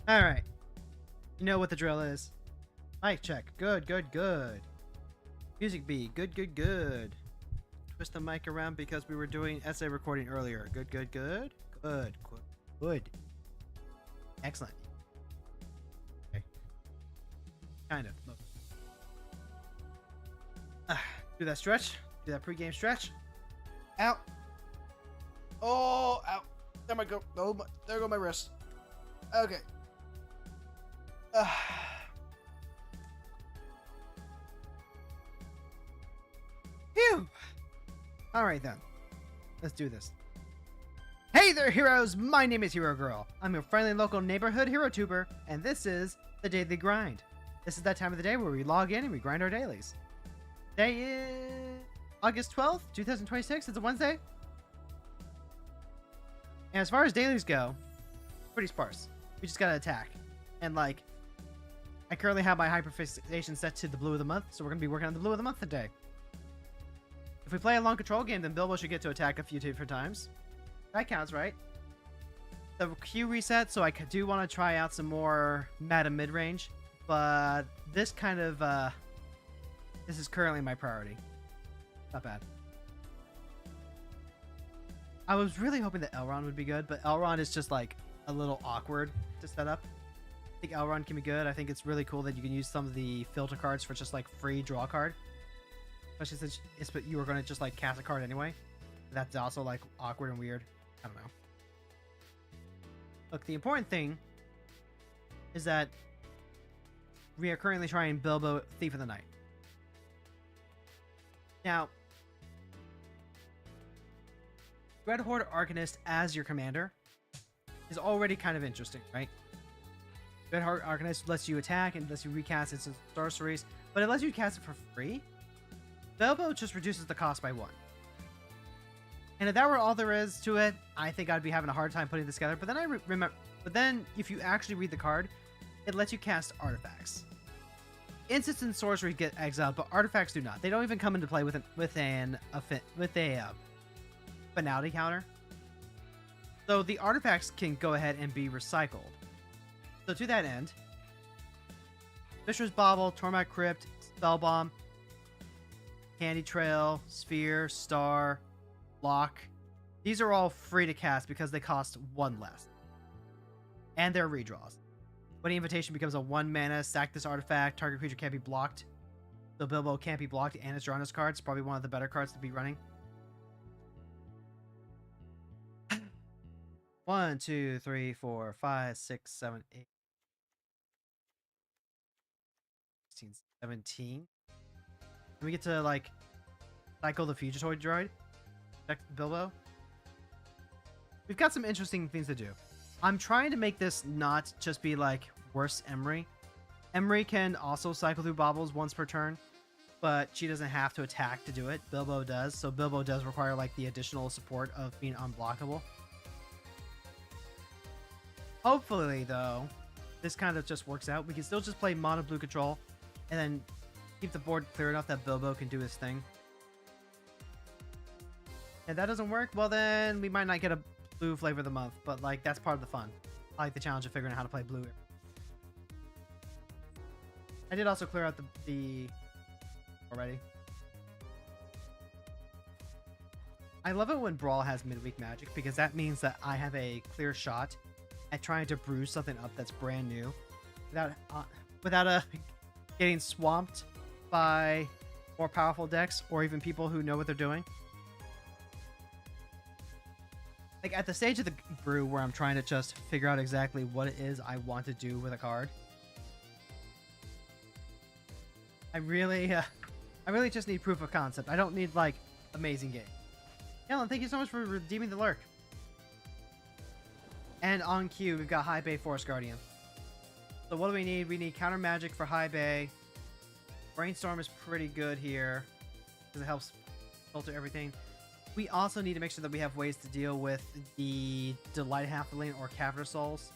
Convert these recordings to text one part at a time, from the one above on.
All right. You know what the drill is. Mic check. Good, good, good. Music B. Good, good, good. Twist the mic around because we were doing essay recording earlier. Good, good, good. Good, good, good. Excellent. Okay. Kind of. Look. Do that stretch. Do that pregame stretch. Out. Oh, out. There my go. Oh, there go my wrist. Okay. Phew. All right then. Let's do this. Hey there, heroes! My name is Hero Girl. I'm your friendly local neighborhood hero tuber, and this is the Daily Grind. This is that time of the day where we log in and we grind our dailies. Today is August 12th, 2026. It's a Wednesday. And as far as dailies go, pretty sparse. We just gotta attack. And like, I currently have my hyperfixation set to the blue of the month, so we're gonna be working on the blue of the month today. If we play a long control game, then Bilbo should get to attack a few different times. That counts, right? The Q reset, so I do want to try out some more meta mid-range, but this kind of, this is currently my priority. Not bad. I was really hoping that Elrond would be good, but Elrond is just like a little awkward to set up. I think Elrond can be good. I think it's really cool that you can use some of the filter cards for just like free draw card. Especially since you were going to just like cast a card anyway. That's also like awkward and weird. I don't know. Look, the important thing is that we are currently trying Bilbo Thief of the Night. Now, Red Horde Arcanist as your commander is already kind of interesting, right? Red Horde Arcanist lets you attack and lets you recast its sorceries, but it lets you cast it for free. Bilbo just reduces the cost by 1. And if that were all there is to it, I think I'd be having a hard time putting this together. But then I remember. But then, if you actually read the card, it lets you cast artifacts. Instants and sorcery get exiled, but artifacts do not. They don't even come into play with a finality counter. So the artifacts can go ahead and be recycled. So to that end, Fisher's Bauble, Tormach Crypt, Spellbomb, Candy Trail, Sphere, Star, Lock. These are all free to cast because they cost 1 less. And they're redraws. When Invitation becomes a 1 mana, sack this artifact, target creature can't be blocked. So Bilbo can't be blocked and it's drawn this card. It's probably one of the better cards to be running. 1, 2, 3, 4, 5, 6, 7, 8, 16, 17. And we get to like cycle the Fugitoid Droid. Bilbo. We've got some interesting things to do. I'm trying to make this not just be like worse Emery. Emery can also cycle through baubles once per turn, but she doesn't have to attack to do it. Bilbo does, so Bilbo does require like the additional support of being unblockable. Hopefully, though, this kind of just works out. We can still just play mono blue control and then keep the board clear enough that Bilbo can do his thing. If that doesn't work, well then we might not get a blue flavor of the month, but like that's part of the fun. I like the challenge of figuring out how to play blue. I did also clear out the already. I love it when Brawl has midweek magic because that means that I have a clear shot at trying to brew something up that's brand new without getting swamped by more powerful decks or even people who know what they're doing. Like at the stage of the brew where I'm trying to just figure out exactly what it is I want to do with a card, I really just need proof of concept. I don't need like amazing game. Helen, thank you so much for redeeming the lurk. And on cue, we've got High Bay Forest Guardian. So what do we need? We need counter magic for High Bay. Brainstorm is pretty good here because it helps filter everything. We also need to make sure that we have ways to deal with the Delight Halfling or Cavern Souls.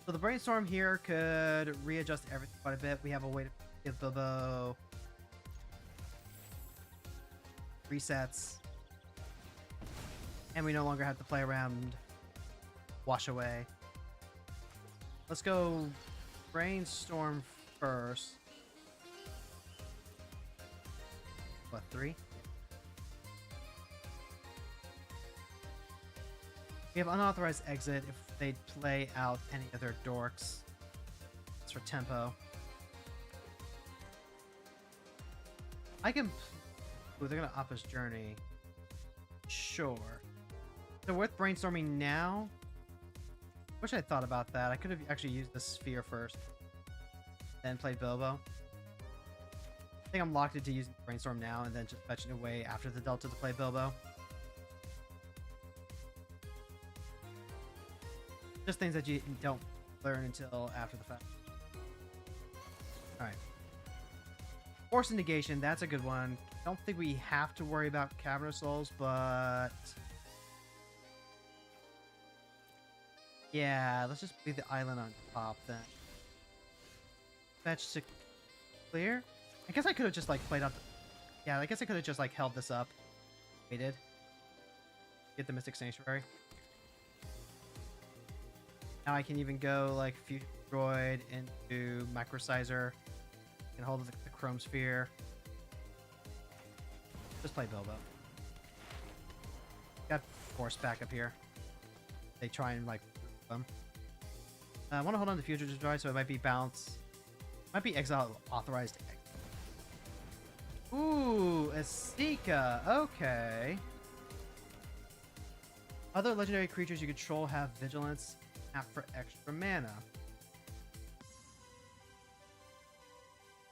So the Brainstorm here could readjust everything quite a bit. We have a way to give Bilbo resets. And we no longer have to play around Wash Away. Let's go brainstorm first. What, 3? We have unauthorized exit if they play out any of their dorks. That's for tempo. I can... Ooh, they're gonna up his journey. Sure. So worth brainstorming now? Wish I thought about that. I could have actually used the sphere first. Then played Bilbo. I think I'm locked into using brainstorm now and then just fetching away after the Delta to play Bilbo. Just things that you don't learn until after the fact. Alright. Force negation, that's a good one. I don't think we have to worry about Cavern of Souls, but... yeah, let's just leave the island on top then. Fetch to clear? I guess I could have just like played out the... yeah, I guess I could have just like held this up. Waited. Get the Mystic Sanctuary. Now I can even go like Future Droid into Microsizer and hold the Chrome Sphere. Just play Bilbo. Got Force back up here. They try and like them. I want to hold on to Future Droid, so it might be bounce. Might be exile authorized. Ooh, Esika. Okay. Other legendary creatures you control have vigilance. Half for extra mana.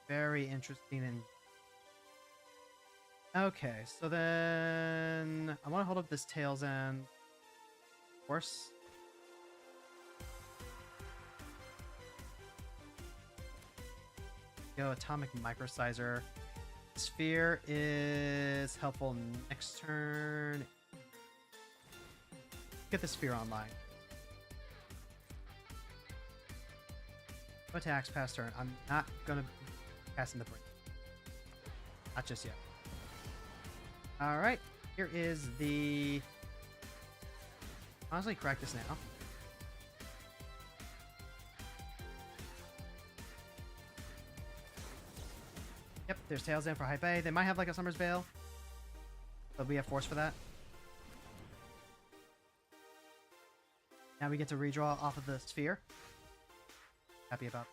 Very interesting. And okay, so then I want to hold up this Tails End. Of course. Go Atomic Microsizer. Sphere is helpful next turn. Get the Sphere online. Attacks past turn. I'm not gonna cast in the break. Not just yet. Alright. Here is the... honestly, crack this now. Yep, there's Tails End for Hype A. They might have like a Summer's Veil, but we have Force for that. Now we get to redraw off of the Sphere. Happy about.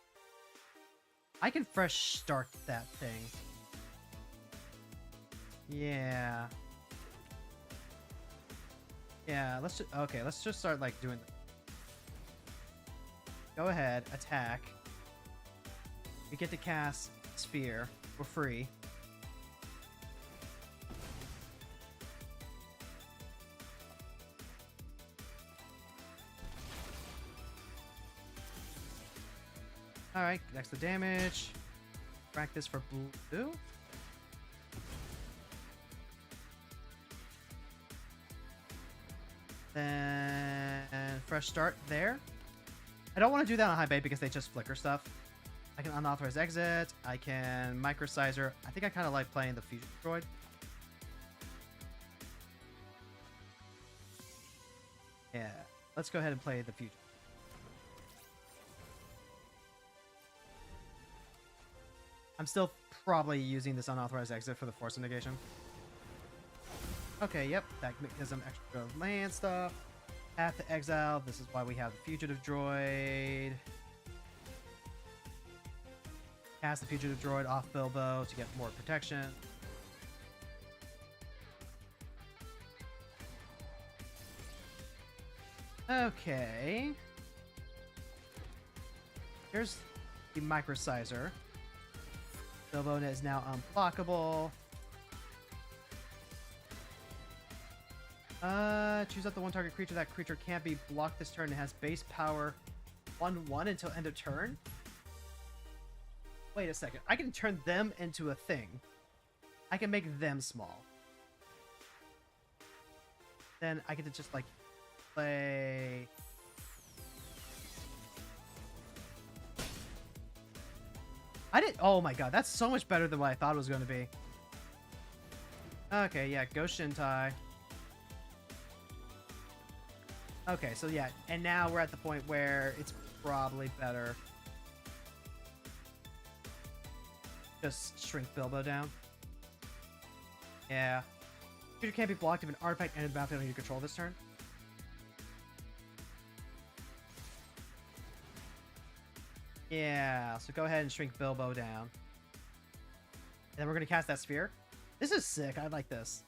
I can fresh start that thing. Yeah. Yeah, let's just... okay, let's just start like doing... go ahead, attack. We get to cast Sphere for free. Alright, next the damage. Practice for blue. Then fresh start there. I don't want to do that on high bay because they just flicker stuff. I can unauthorized exit. I can Microsizer. I think I kind of like playing the Fusion Droid. Yeah, let's go ahead and play the Fusion. I'm still probably using this unauthorized exit for the Force negation. Okay, yep, that gives them extra land stuff. Path to exile. This is why we have the Fugitive Droid. Cast the Fugitive Droid off Bilbo to get more protection. Okay. Here's the Microsizer. Bilbo is now unblockable. Choose up the one target creature. That creature can't be blocked this turn and has base power 1/1 until end of turn. Wait a second. I can turn them into a thing. I can make them small. Then I get to just like play... I didn't... oh my god, that's so much better than what I thought it was going to be. Okay, yeah, go Shintai. Okay, so yeah, and now we're at the point where it's probably better just shrink Bilbo down. Yeah. Creature can't be blocked if an artifact entered the battlefield you control this turn. Yeah, so go ahead and shrink Bilbo down. And then we're going to cast that sphere. This is sick. I like this.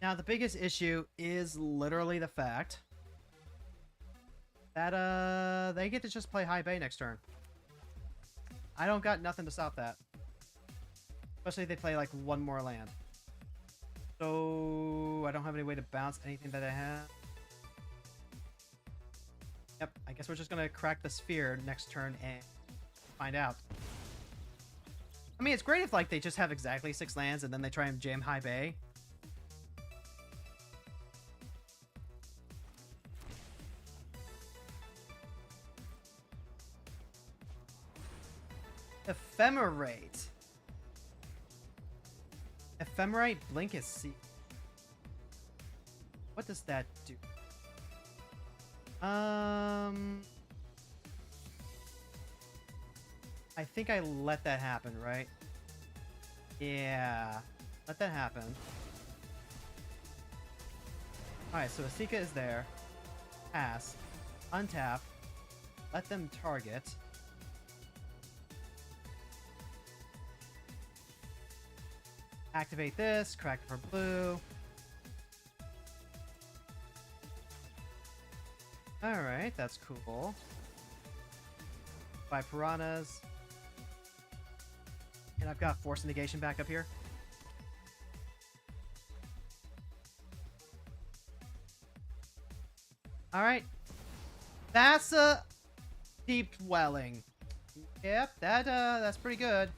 Now, the biggest issue is literally the fact that they get to just play High Bay next turn. I don't got nothing to stop that. Especially if they play like one more land. So I don't have any way to bounce anything that I have. Yep, I guess we're just gonna crack the sphere next turn and find out. I mean, it's great if like they just have exactly 6 lands and then they try and jam High Bay. Ephemerate. Ephemerate Blink is C. What does that do? I think I let that happen, right? Yeah. Let that happen. Alright, so Asika is there. Pass. Untap. Let them target. Activate this, crack for blue. Alright, that's cool. 5 piranhas. And I've got force negation back up here. Alright. That's a deep dwelling. Yep, that's pretty good.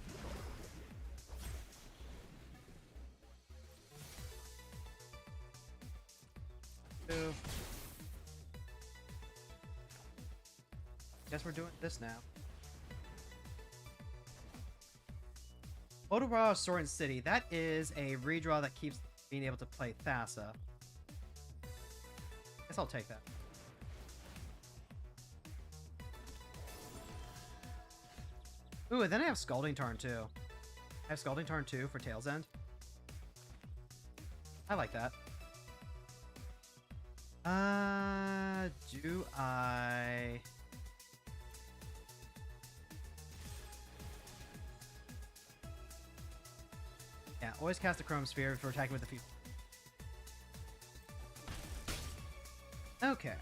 Guess we're doing this now. Odorah Sorin City. That is a redraw that keeps being able to play Thassa. Guess I'll take that. Ooh, and then I have Scalding Tarn too. I have Scalding Tarn too for Tail's End. I like that. Do I... Yeah, always cast a Chrome Sphere before attacking with the few. Okay.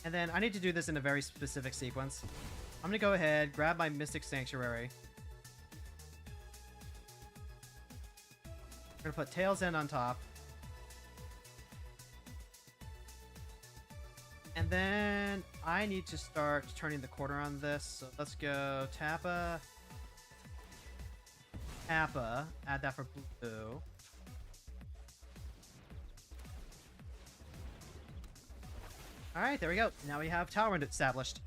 And then I need to do this in a very specific sequence. I'm gonna go ahead, grab my Mystic Sanctuary. I'm gonna put Tail's End on top. And then I need to start turning the corner on this. So let's go Tappa. Tappa. Add that for blue. Alright, there we go. Now we have Tower Wind established.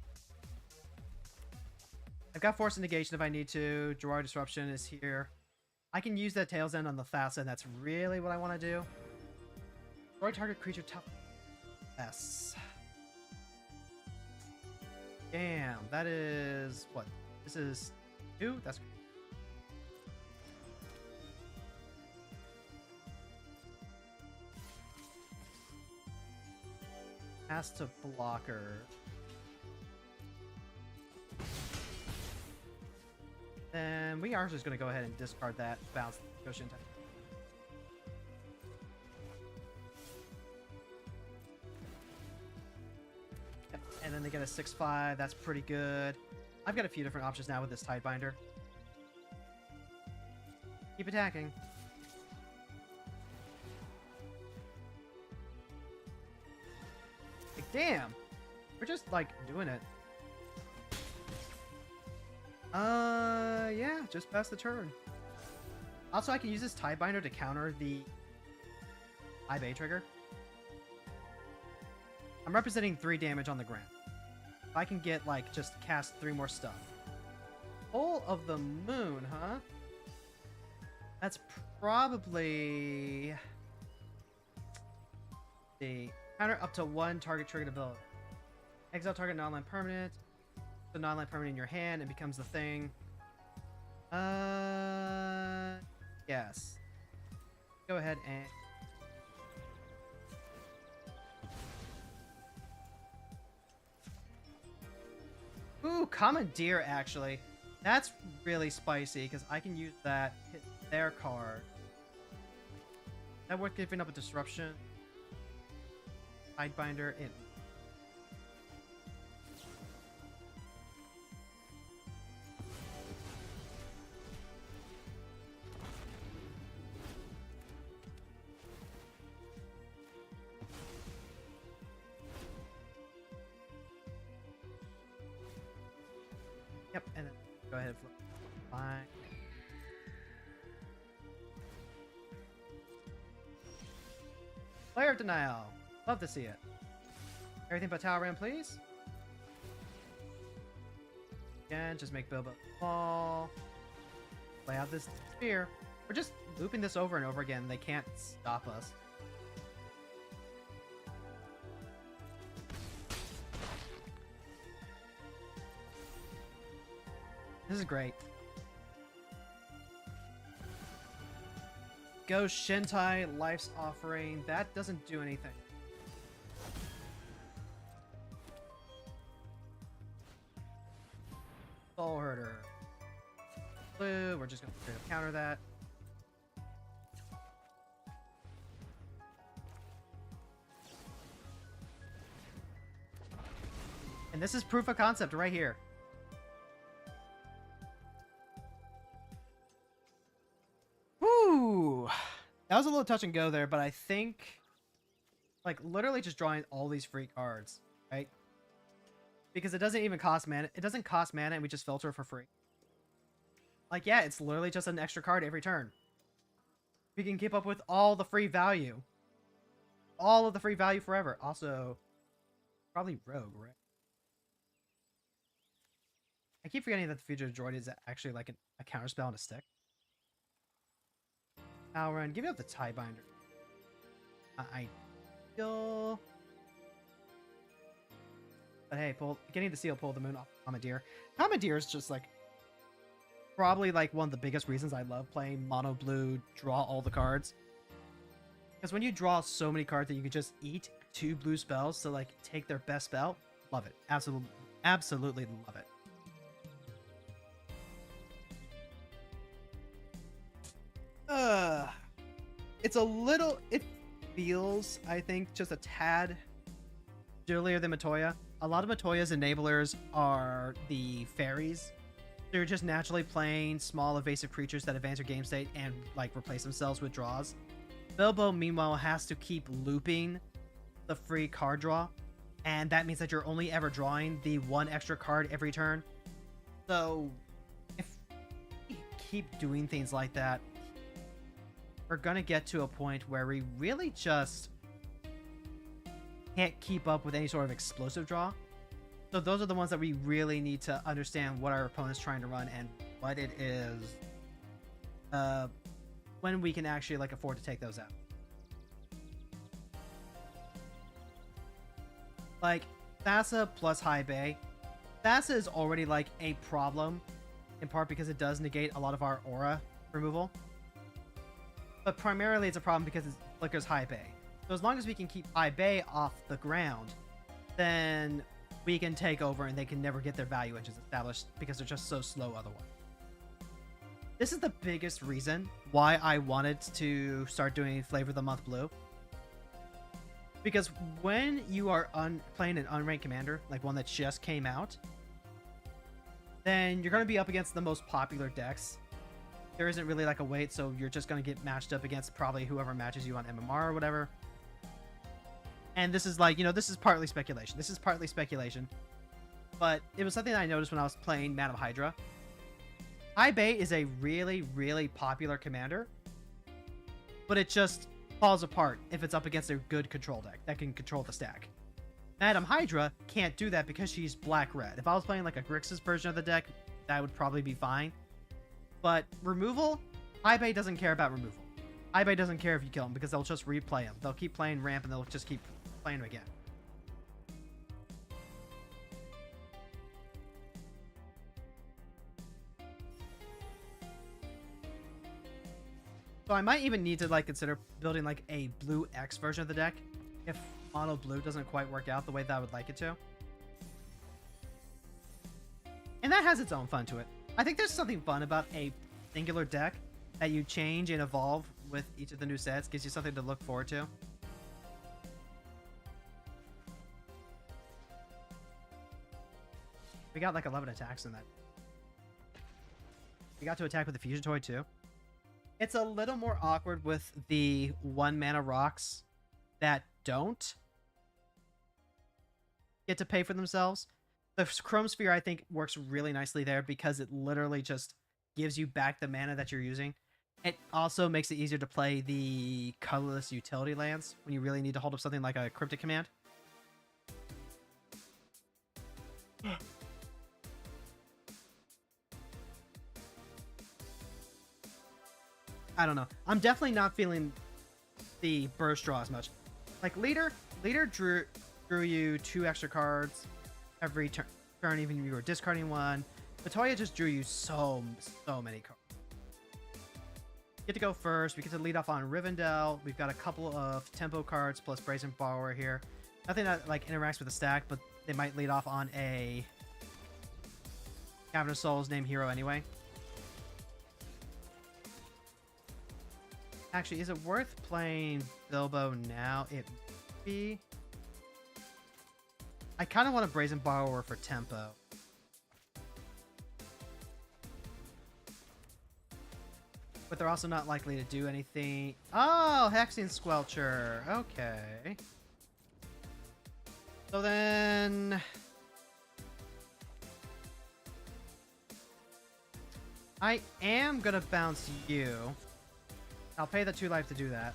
I've got Force of Negation if I need to. Gerard Disruption is here. I can use that Tail's End on the Thassa, and that's really what I want to do. Destroy target creature top S. Damn, that is... what? This is 2? That's... has to blocker. Then we are just going to go ahead and discard that. Bounce Goshen type. And then they get a 6/5. That's pretty good. I've got a few different options now with this Tidebinder. Keep attacking. Like, damn! We're just, like, doing it. Yeah, just pass the turn. Also, I can use this Tidebinder to counter the High Bay trigger. I'm representing 3 damage on the ground. If I can get, like, just cast 3 more stuff. Hole of the Moon, huh? That's probably... the counter up to 1 target triggered ability. Exile target non-land permanent. The non-land permanent in your hand and becomes the thing. Yes. Go ahead and... Ooh, Commandeer, actually. That's really spicy, because I can use that, hit their card. Is that worth giving up a disruption? Sidebinder, it... Yep, and then go ahead and flip. Fine. Player of Denial. Love to see it. Everything but Tower Ram, please. Again, just make Bilbo fall. Play out this spear. We're just looping this over and over again. They can't stop us. This is great. Go Shintai, Life's Offering. That doesn't do anything. Soul Herder. Blue. We're just going to straight up counter that. And this is proof of concept right here. Woo! That was a little touch and go there, but I think, like, literally just drawing all these free cards, right? Because it doesn't even cost mana. It doesn't cost mana, and we just filter for free. Like, yeah, it's literally just an extra card every turn. We can keep up with all the free value. All of the free value forever. Also, probably Rogue, right? I keep forgetting that the Fugitive Droid is actually like a counterspell on a stick. Power Run. Give me up the Tiebinder. Ideal. But hey, getting the seal, pull the moon off Commandeer. Commandeer is just like probably like one of the biggest reasons I love playing mono blue, draw all the cards. Because when you draw so many cards that you can just eat 2 blue spells to like take their best spell, love it. Absolutely, absolutely love it. It's a little, it feels, I think, just a tad earlier than Matoya. A lot of Matoya's enablers are the fairies. They're just naturally playing small evasive creatures that advance your game state and like replace themselves with draws. Bilbo, meanwhile, has to keep looping the free card draw, and that means that you're only ever drawing the 1 extra card every turn. So if we keep doing things like that, we're gonna get to a point where we really just can't keep up with any sort of explosive draw. So those are the ones that we really need to understand what our opponent's trying to run and what it is, when we can actually like afford to take those out. Like Thassa plus High Bay. Thassa is already like a problem, in part because it does negate a lot of our aura removal. But primarily it's a problem because it flickers High Bay. So as long as we can keep High Bay off the ground, then we can take over and they can never get their value engines established because they're just so slow otherwise. This is the biggest reason why I wanted to start doing Flavor of the Month Blue. Because when you are playing an unranked commander, like one that just came out, then you're going to be up against the most popular decks. There isn't really like a wait, so you're just going to get matched up against probably whoever matches you on MMR or whatever. And this is like, you know, this is partly speculation. This is partly speculation. But it was something that I noticed when I was playing Madam Hydra. High Bay is a really, really popular commander. But it just falls apart if it's up against a good control deck that can control the stack. Madam Hydra can't do that because she's black-red. If I was playing like a Grixis version of the deck, that would probably be fine. But removal, High Bay doesn't care about removal. High Bay doesn't care if you kill him because they'll just replay him. They'll keep playing ramp and they'll just keep playing him again. So I might even need to like consider building like a blue X version of the deck if mono blue doesn't quite work out the way that I would like it to. And that has its own fun to it. I think there's something fun about a singular deck that you change and evolve with each of the new sets. Gives you something to look forward to. We got like 11 attacks in that. We got to attack with the Fusion Toy too. It's a little more awkward with the 1 mana rocks that don't get to pay for themselves. The Chrome Sphere, I think, works really nicely there because it literally just gives you back the mana that you're using. It also makes it easier to play the colorless utility lands when you really need to hold up something like a Cryptic Command. I don't know. I'm definitely not feeling the burst draw as much. Like Leader drew you 2 extra cards every turn, even if you were discarding one. Latoya just drew you so many cards. Get to go first. We get to lead off on Rivendell. We've got a couple of tempo cards plus Brazen Borrower here. Nothing that like interacts with the stack, but they might lead off on a Cavern of Souls named hero anyway. Actually, is it worth playing Bilbo now? It might be. I kind of want a Brazen Borrower for tempo. But they're also not likely to do anything. Oh, Hexing Squelcher. Okay. So then... I am going to bounce you. I'll pay the 2 life to do that.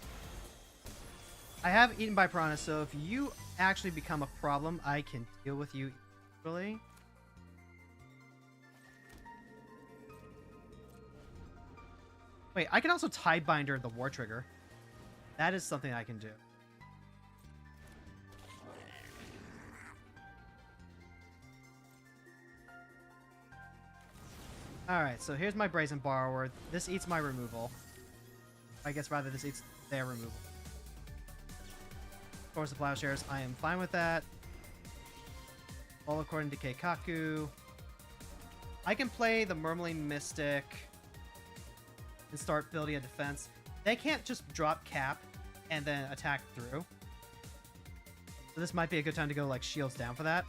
I have Eaten by Piranha, so if you actually become a problem, I can deal with you easily. Wait, I can also Tidebinder the War Trigger. That is something I can do. Alright, so here's my Brazen Borrower. This eats my removal. I guess rather this eats their removal. Chores of Plowshares, I am fine with that. All according to Keikaku. I can play the Murmling Mystic and start building a defense. They can't just drop cap and then attack through. So this might be a good time to go like shields down for that.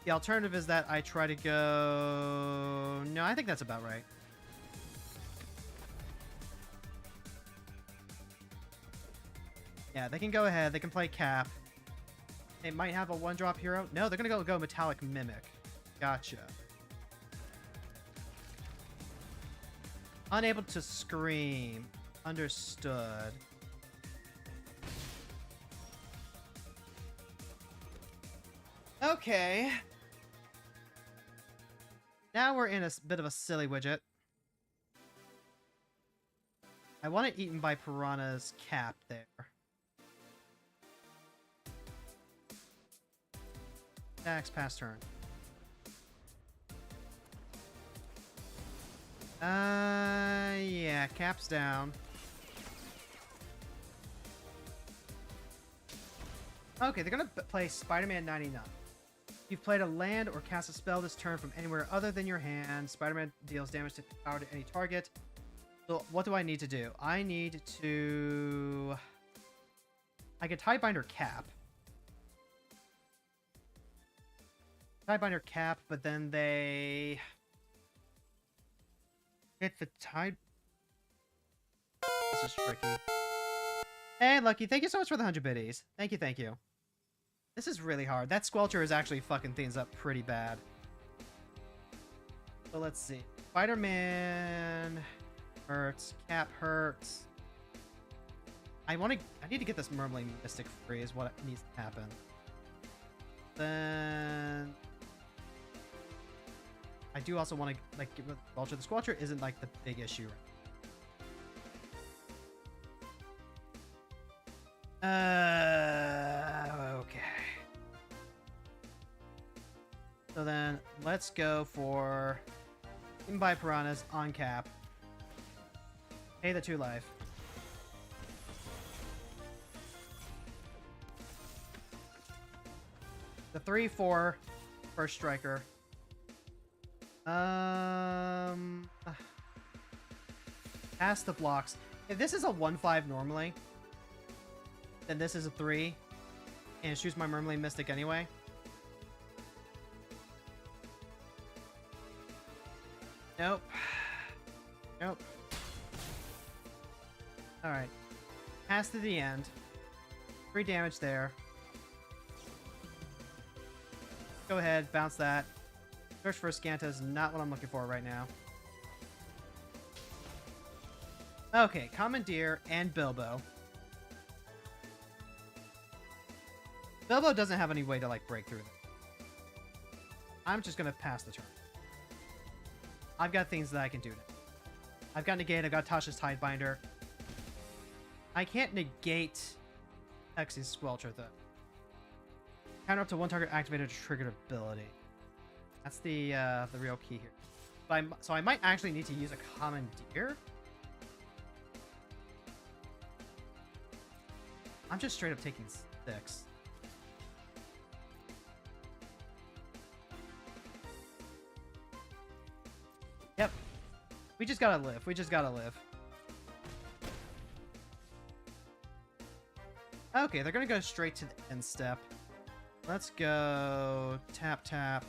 The alternative is that I try to go... No, I think that's about right. Yeah, they can go ahead. They can play cap. They might have a 1-drop hero. No, they're going to go Metallic Mimic. Gotcha. Unable to scream. Understood. Okay. Now we're in a bit of a silly widget. I want it eaten by Piranha's cap there. Attacks past turn. Yeah, cap's down. Okay, they're gonna play Spider-Man 99. You've played a land or cast a spell this turn from anywhere other than your hand. Spider-Man deals damage to power to any target. So what do I need to do? I need to... I can Tidebinder cap. Tidebinder cap, but then they... Hit the tide... This is tricky. Hey, Lucky, thank you so much for the 100 biddies. Thank you, thank you. This is really hard. That Squelcher is actually fucking things up pretty bad. So let's see. Spider-Man hurts. Cap hurts. I need to get this Murmling Mystic free is what needs to happen. Then I do also want to like get rid of the Squelcher. The Squelcher isn't like the big issue. Okay. So then let's go for Imbibe Piranhas on cap. Pay the 2 life. The 3/4 first striker. Pass the blocks. If this is a 1/5 normally, then this is a 3, and it shoots my Murmling Mystic anyway. Nope. Nope. Alright. Pass to the end. 3 damage there. Go ahead, bounce that. Search for a Scanta is not what I'm looking for right now. Okay, Commandeer and Bilbo. Bilbo doesn't have any way to, like, break through them. I'm just gonna pass the turn. I've got things that I can do now. I've got Negate, I've got Tasha's Tidebinder. I can't negate X's Squelcher, though. Counter up to 1 target activated triggered ability. That's the real key here. But so I might actually need to use a Commandeer. I'm just straight up taking 6. Yep. We just gotta live. We just gotta live. Okay, they're gonna go straight to the end step. Let's go tap tap.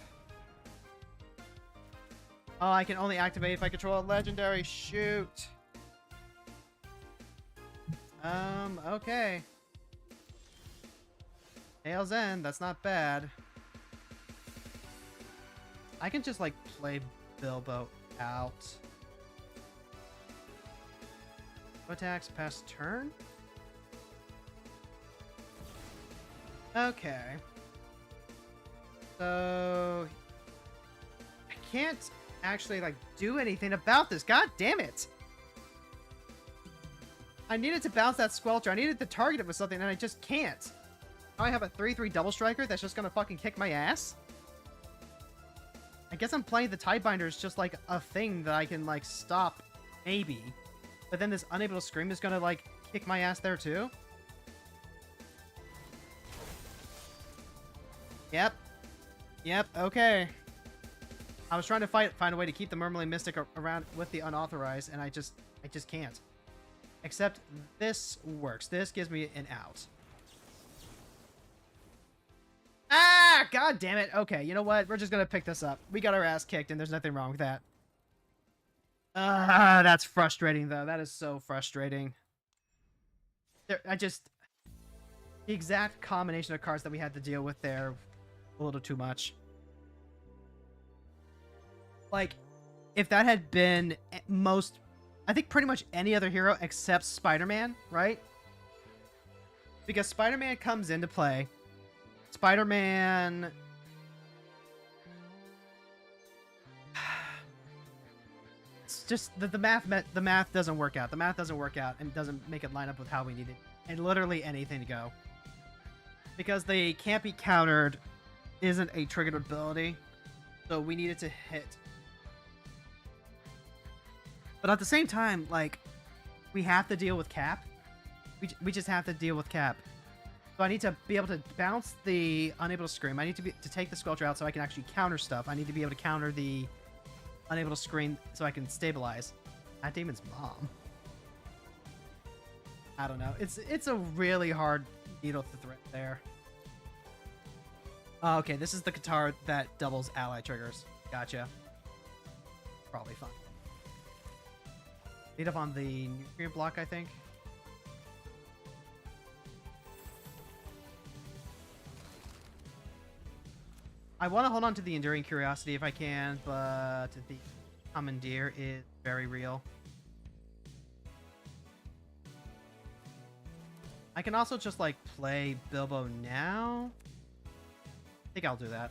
Oh, I can only activate if I control a legendary. Shoot. Okay. Tail's End, that's not bad. I can just, like, play Bilbo out. Attacks past turn? Okay. So I can't actually, like, do anything about this. God damn it. I needed to bounce that Squelcher. I needed to target it with something, and I just can't. Now I have a 3/3 double striker that's just gonna fucking kick my ass. I guess I'm playing the Tidebinder as just, like, a thing that I can, like, stop, maybe. But then this Unable to Scream is gonna, like, kick my ass there, too. Yep. Yep, okay. I was trying to find a way to keep the Murmling Mystic around with the unauthorized, and I just can't. Except this works. This gives me an out. Ah! God damn it. Okay, you know what? We're just gonna pick this up. We got our ass kicked, and there's nothing wrong with that. Ah, that's frustrating, though. That is so frustrating. The exact combination of cards that we had to deal with there, a little too much. Like, if that had been I think pretty much any other hero except Spider-Man, right? Because Spider-Man comes into play. Spider-Man... It's just the math doesn't work out. The math doesn't work out and doesn't make it line up with how we need it. And literally anything to go. Because they can't be countered isn't a triggered ability. So we needed to hit. But at the same time, like, we have to deal with Cap. We just have to deal with Cap. So I need to be able to bounce the Unable to Scream. I need to take the Squelcher out so I can actually counter stuff. I need to be able to counter the Unable to Scream so I can stabilize. Matt Damon's mom. I don't know. It's a really hard needle to thread there. Oh, okay, this is the Qatar that doubles ally triggers. Gotcha. Probably fun. Lead up on the nutrient block, I think. I want to hold on to the Enduring Curiosity if I can, but the Commandeer is very real. I can also just, like, play Bilbo now. think I'll do that.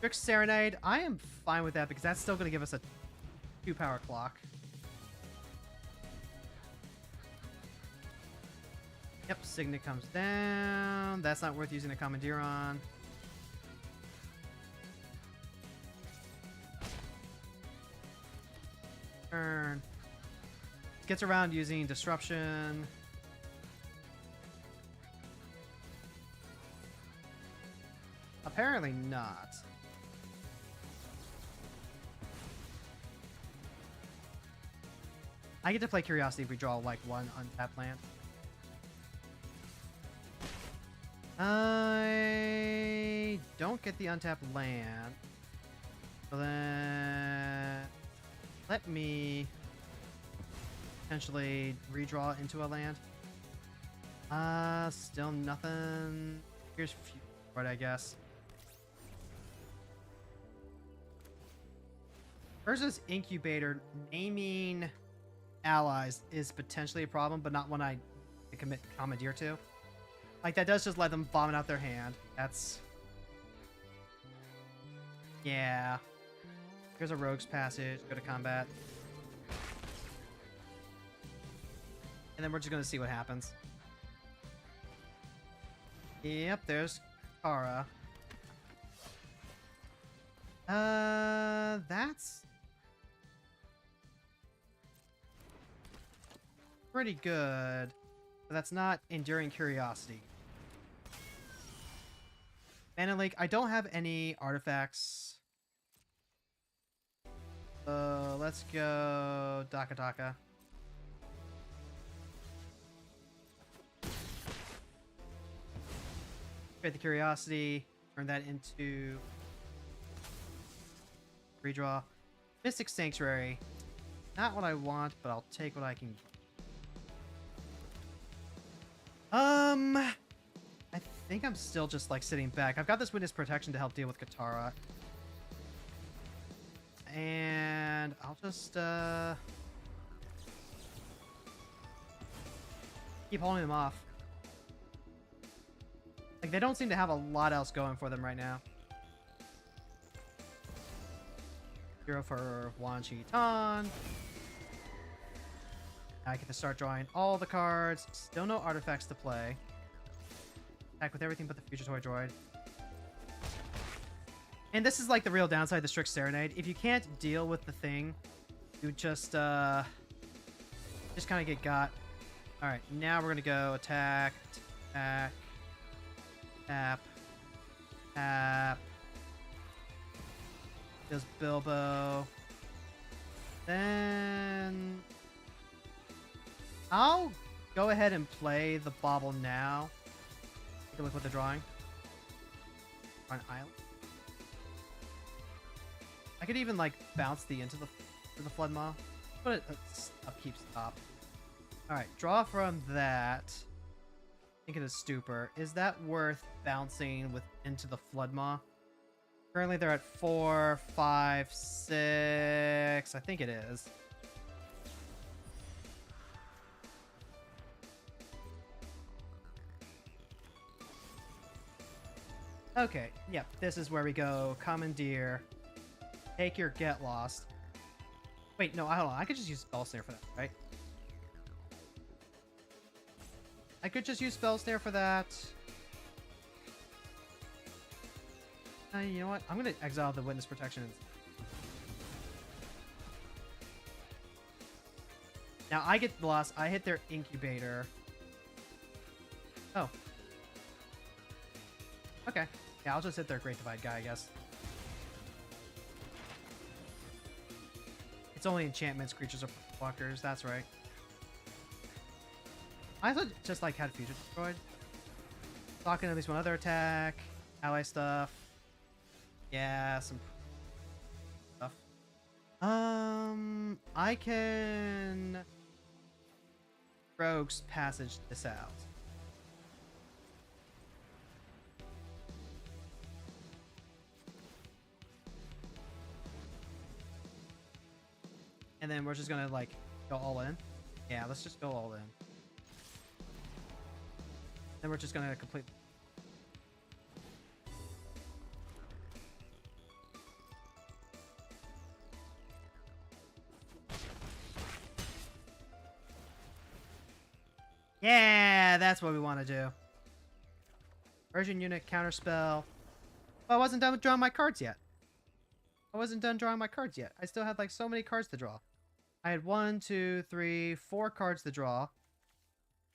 Trick Serenade, I am fine with that because that's still going to give us a 2-power clock. Yep, Signet comes down. That's not worth using a Commandeer on. Turn. Gets around using Disruption. Apparently not. I get to play Curiosity if we draw like one untapped land. I don't get the untapped land. So then let me potentially redraw into a land. Still nothing. Here's Future Sword, I guess. Versus Incubator, naming allies is potentially a problem, but not one I commit Commandeer to. Like, that does just let them vomit out their hand. That's... yeah. Here's a Rogue's Passage. Go to combat. And then we're just going to see what happens. Yep, there's Kara. That's... pretty good. But that's not Enduring Curiosity. Mana Lake, I don't have any artifacts. Let's go Daka Daka. Create the Curiosity, turn that into redraw. Mystic Sanctuary. Not what I want, but I'll take what I can get. I think I'm still just like sitting back. I've got this Witness Protection to help deal with Katara. And I'll just keep holding them off. Like, they don't seem to have a lot else going for them right now. 0 for Wan Chi-Tan. I get to start drawing all the cards. Still no artifacts to play. Attack with everything but the Future Toy Droid. And this is like the real downside of the Strict Serenade. If you can't deal with the thing, you just kind of get got. Alright, now we're going to go attack, attack, tap, tap. Does Bilbo. Then I'll go ahead and play the Bauble now. Take a look at the drawing. On island. I could even like bounce the into the Flood Maw. Put it upkeep stop. Alright, draw from that. Think of the Stupor. Is that worth bouncing with into the Flood Maw? Currently they're at 4, 5, 6. I think it is. Okay, yep, this is where we go. Commandeer. Take your Get Lost. Wait, no, hold on. I could just use Spell Snare for that, right? I could just use Spell Snare for that. You know what? I'm going to exile the Witness Protection. Now, I get lost. I hit their Incubator. Oh. Okay. Yeah, I'll just hit their Great Divide guy, I guess. It's only enchantments, creatures, or blockers. That's right. I also just like had Future destroyed. Talking at least one other attack. Ally stuff. Yeah, some stuff. I can Rogue's Passage this out. And then we're just gonna like go all in. Yeah, let's just go all in. Then we're just gonna complete Yeah, that's what we want to do. Version unit, counterspell. Oh, I wasn't done with drawing my cards yet. I still had like so many cards to draw. I had 1, 2, 3, 4 cards to draw.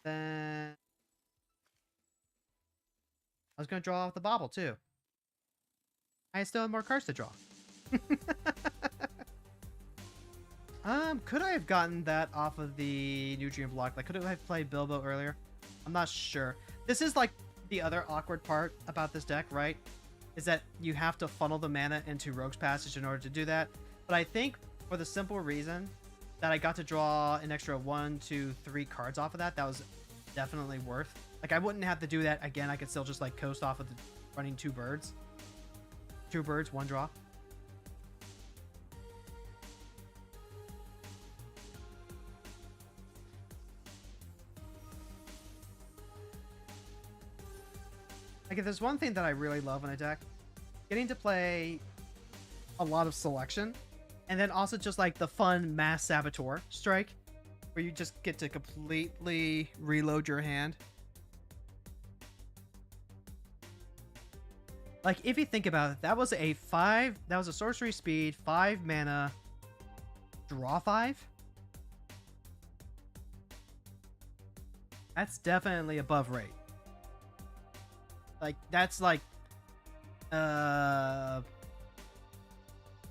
Then I was going to draw off the bobble too. I still have more cards to draw. Could I have gotten that off of the nutrient block? Like, could I have played Bilbo earlier? I'm not sure. This is like the other awkward part about this deck, right? Is that you have to funnel the mana into Rogue's Passage in order to do that. But I think for the simple reason that I got to draw an extra 1, 2, 3 cards off of that, that was definitely worth. Like, I wouldn't have to do that again. I could still just like coast off of the running 2 birds. 2 birds, 1 draw. Like, if there's one thing that I really love in a deck, getting to play a lot of selection, and then also just like the fun mass saboteur strike, where you just get to completely reload your hand. Like, if you think about it, that was a sorcery speed, 5 mana, draw 5. That's definitely above rate. Like, that's like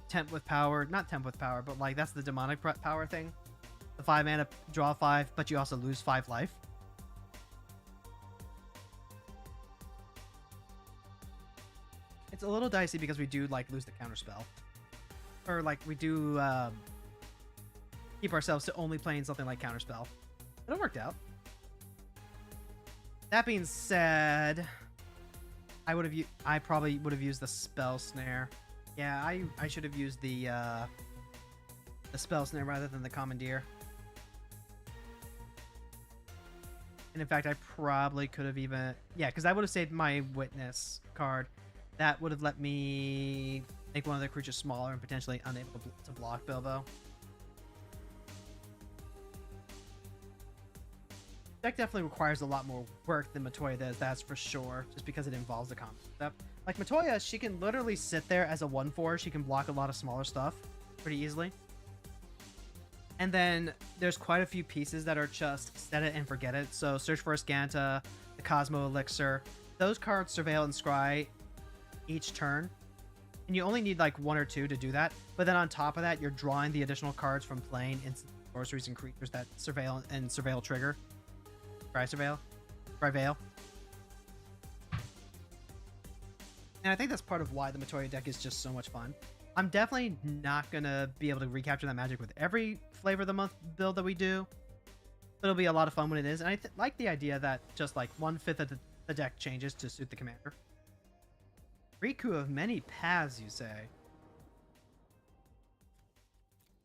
temp with power, not temp with power, but like that's the demonic power thing. The 5 mana, draw 5, but you also lose 5 life. It's a little dicey because we do like lose the counter spell, or like we do keep ourselves to only playing something like counter spell. But it worked out. That being said, I probably would have used the spell snare. Yeah, I should have used the spell snare rather than the commandeer. And in fact, I probably could have even, yeah, because I would have saved my witness card. That would have let me make one of the creatures smaller and potentially unable to block Bilbo. Deck definitely requires a lot more work than Matoya does, that's for sure, just because it involves the combo step. Like Matoya, she can literally sit there as a 1/4. She can block a lot of smaller stuff pretty easily. And then there's quite a few pieces that are just set it and forget it. So Search for Ascanta, the Cosmo Elixir, those cards Surveil and Scry each turn. And you only need like 1 or 2 to do that. But then on top of that, you're drawing the additional cards from playing instant sorceries and creatures that Surveil trigger. Surveil. And I think that's part of why the Matoya deck is just so much fun. I'm definitely not going to be able to recapture that magic with every Flavor of the Month build that we do. But it'll be a lot of fun when it is. And I like the idea that just like 1/5 of the deck changes to suit the commander. Riku of many paths, you say?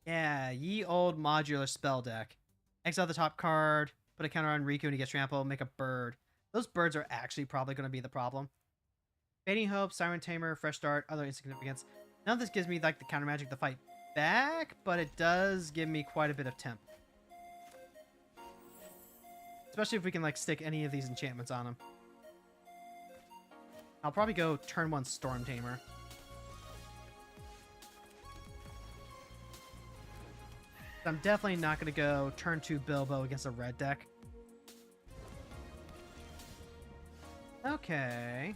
Yeah, ye old modular spell deck. Exile the top card. Put a counter on Riku and he gets trampled, make a bird. Those birds are actually probably going to be the problem. Fading Hope, Siren Tamer, Fresh Start, other insignificance. None of this gives me like the counter magic to fight back, but it does give me quite a bit of temp. Especially if we can like stick any of these enchantments on him. I'll probably go turn 1 Storm Tamer. I'm definitely not going to go turn 2 Bilbo against a red deck. Okay.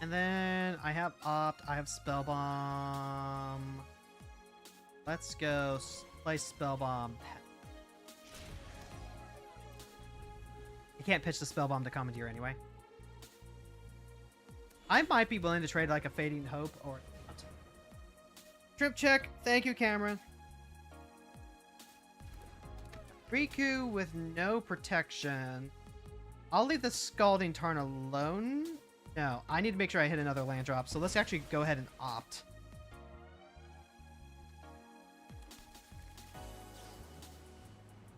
And then I have Opt, I have Spellbomb. Let's go play Spellbomb. You can't pitch the Spellbomb to Commandeer anyway. I might be willing to trade like a Fading Hope or not. Trip check. Thank you, Cameron. Riku with no protection. I'll leave the Scalding Tarn alone. No, I need to make sure I hit another land drop. So let's actually go ahead and opt.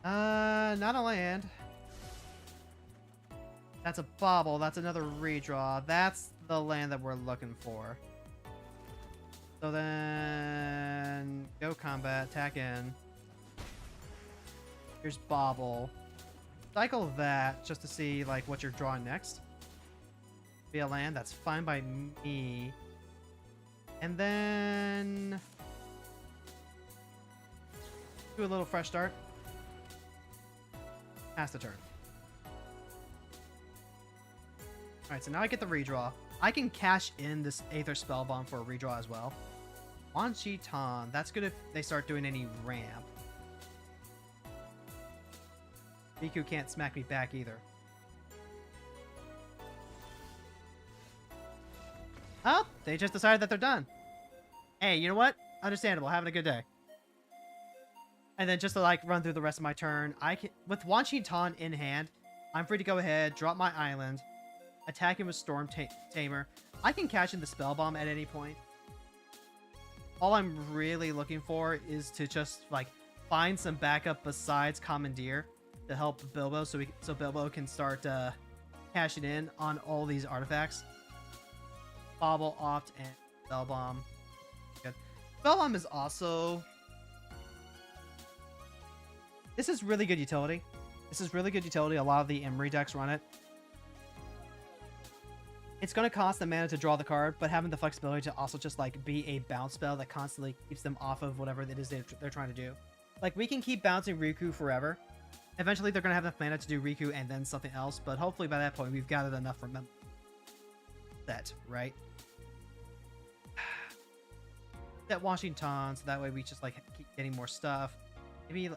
Not a land. That's a bobble. That's another redraw. That's the land that we're looking for. So then go combat, attack in. Here's Bobble. Cycle that just to see like what you're drawing next. Via land, that's fine by me. And then do a little fresh start. Pass the turn. Alright, so now I get the redraw. I can cash in this Aether Spellbomb for a redraw as well. Wan Chi Tan. That's good if they start doing any ramp. Riku can't smack me back either. Oh, they just decided that they're done. Hey, you know what? Understandable. Having a good day. And then just to like run through the rest of my turn, I can with Wan Chi Tan in hand, I'm free to go ahead, drop my island, attack him with Storm Tamer. I can cash in the Spell Bomb at any point. All I'm really looking for is to just like find some backup besides Commandeer to help Bilbo, so Bilbo can start cashing in on all these artifacts. Bobble, Opt, and Spell Bomb. Good. Spell Bomb is also... This is really good utility. This is really good utility. A lot of the Emery decks run it. It's going to cost the mana to draw the card, but having the flexibility to also just like be a bounce spell that constantly keeps them off of whatever it is they're trying to do. Like, we can keep bouncing Riku forever. Eventually, they're going to have enough mana to do Riku and then something else, but hopefully by that point, we've gathered enough from that, right? That Washington, so that way we just like keep getting more stuff. Maybe...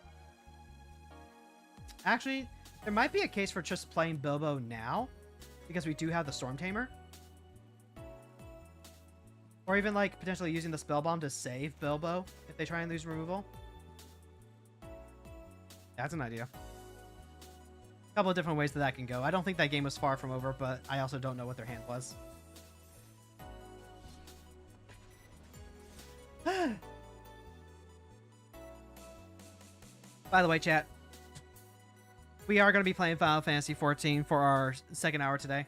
Actually, there might be a case for just playing Bilbo now, because we do have the Storm Tamer. Or even like potentially using the Spell Bomb to save Bilbo if they try and lose removal. That's an idea. A couple of different ways that can go. I don't think that game was far from over, but I also don't know what their hand was. By the way, chat, we are going to be playing Final Fantasy XIV for our second hour today.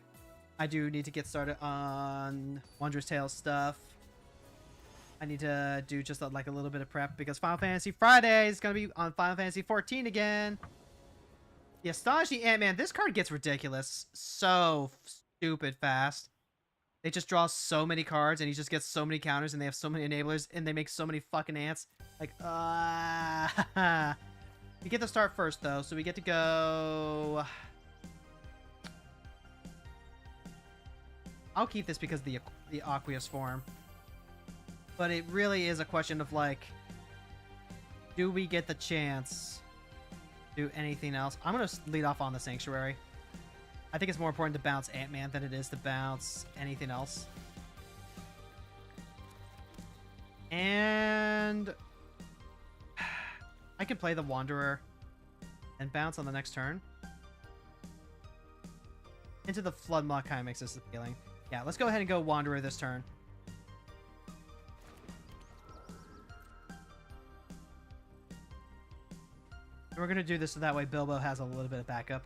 I do need to get started on Wondrous Tales stuff. I need to do just like a little bit of prep because Final Fantasy Friday is going to be on Final Fantasy XIV again. The Astonishing Ant-Man, this card gets ridiculous so stupid fast. They just draw so many cards and he just gets so many counters and they have so many enablers and they make so many fucking ants. Like, we get to start first though, so we get to go... I'll keep this because of the aqueous form. But it really is a question of like, do we get the chance to do anything else? I'm going to lead off on the Sanctuary. I think it's more important to bounce Ant-Man than it is to bounce anything else. And I can play the Wanderer and bounce on the next turn. Into the Flood Mock kind of makes this appealing. Yeah, let's go ahead and go Wanderer this turn. And we're going to do this so that way Bilbo has a little bit of backup.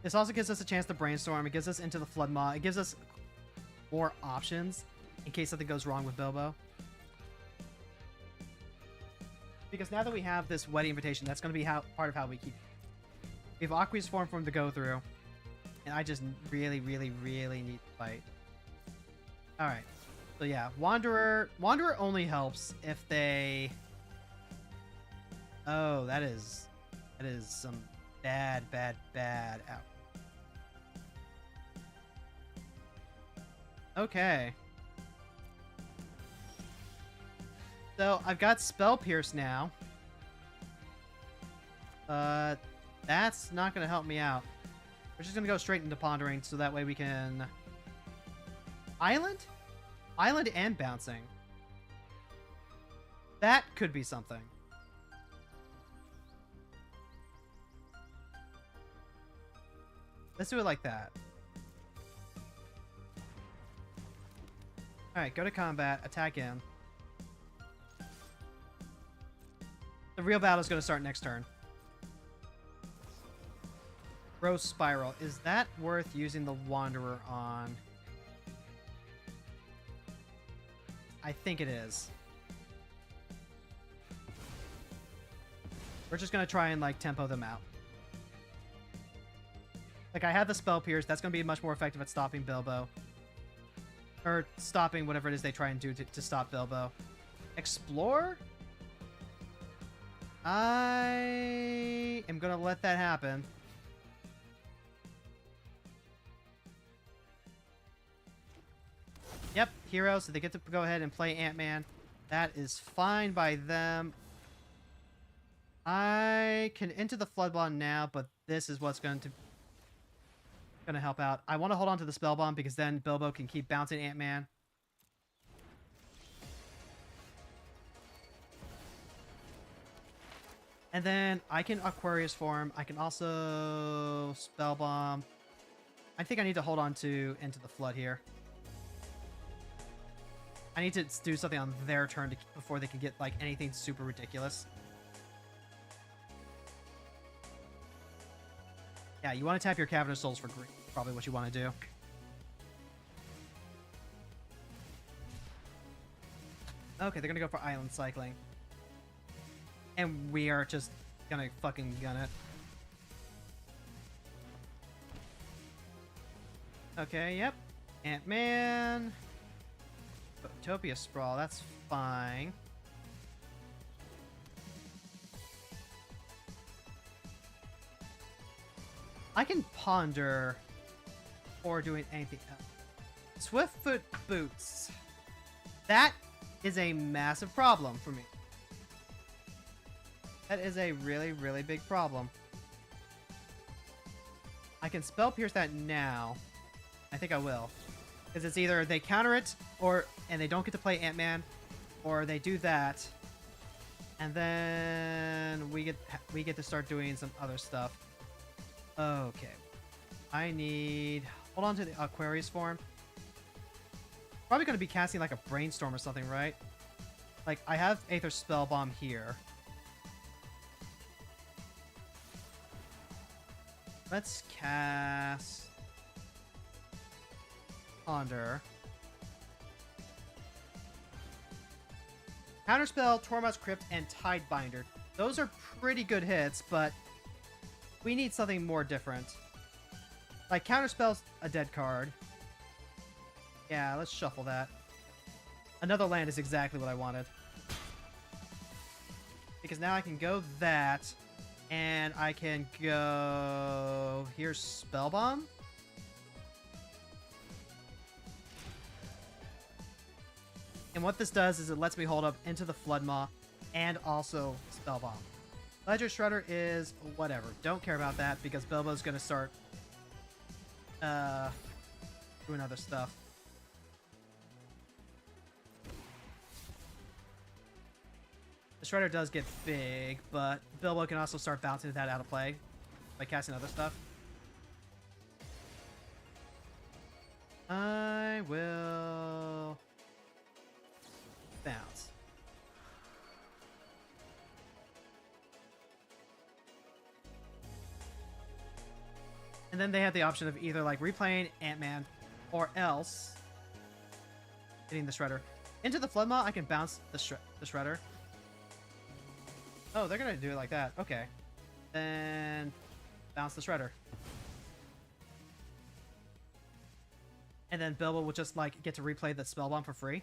This also gives us a chance to brainstorm. It gives us into the Flood Maw. It gives us more options in case something goes wrong with Bilbo. Because now that we have this Wedding Invitation, that's going to be part of how we keep... We have Aqueous Form for him to go through. And I just really, really, really need to fight. Alright. So yeah, Wanderer only helps if they... Oh, that is some bad out. Okay. So I've got Spell Pierce now. That's not going to help me out. We're just going to go straight into Pondering so that way we can... Island? Island and bouncing. That could be something. Let's do it like that. Alright, go to combat, attack him. The real battle is going to start next turn. Rose Spiral. Is that worth using the Wanderer on? I think it is. We're just gonna try and like tempo them out. Like I have the spell pierce. That's gonna be much more effective at stopping Bilbo. Or stopping whatever it is they try and do to stop Bilbo. Explore? I am gonna let that happen. Yep, hero, so they get to go ahead and play Ant-Man. That is fine by them. I can enter the Flood Bomb now, but this is what's going to help out. I want to hold on to the Spell Bomb because then Bilbo can keep bouncing Ant-Man. And then I can Aquarius form. I can also Spell Bomb. I think I need to hold on to Into the Flood here. I need to do something on their turn before they can get like anything super ridiculous. Yeah, you want to tap your Cavern of Souls for green. Probably what you want to do. Okay, they're gonna go for Island Cycling. And we are just gonna fucking gun it. Okay, yep. Ant-Man. Utopia Sprawl, that's fine. I can ponder or doing anything else. Swiftfoot Boots. That is a massive problem for me. That is a really, really big problem. I can Spell Pierce that now. I think I will. Because it's either they counter it, and they don't get to play Ant-Man, or they do that, and then we get to start doing some other stuff. Okay. I need... Hold on to the Aquarius form. Probably going to be casting like a Brainstorm or something, right? Like, I have Aether Spell Bomb here. Let's cast... Ponder. Counterspell, Tormod's Crypt, and Tidebinder. Those are pretty good hits, but we need something more different. Like, Counterspell's a dead card. Yeah, let's shuffle that. Another land is exactly what I wanted. Because now I can go that, and I can go... Here's Spell Bomb. And what this does is it lets me hold up Into the Flood Maw and also Spell Bomb. Ledger Shredder is whatever. Don't care about that because Bilbo's going to start doing other stuff. The Shredder does get big, but Bilbo can also start bouncing that out of play by casting other stuff. I will... bounce. And then they have the option of either like replaying Ant-Man or else hitting the Shredder. Into the Flood Maw, I can bounce the Shredder. Oh, they're gonna do it like that. Okay. Then bounce the Shredder. And then Bilbo will just like get to replay the Spell Bomb for free.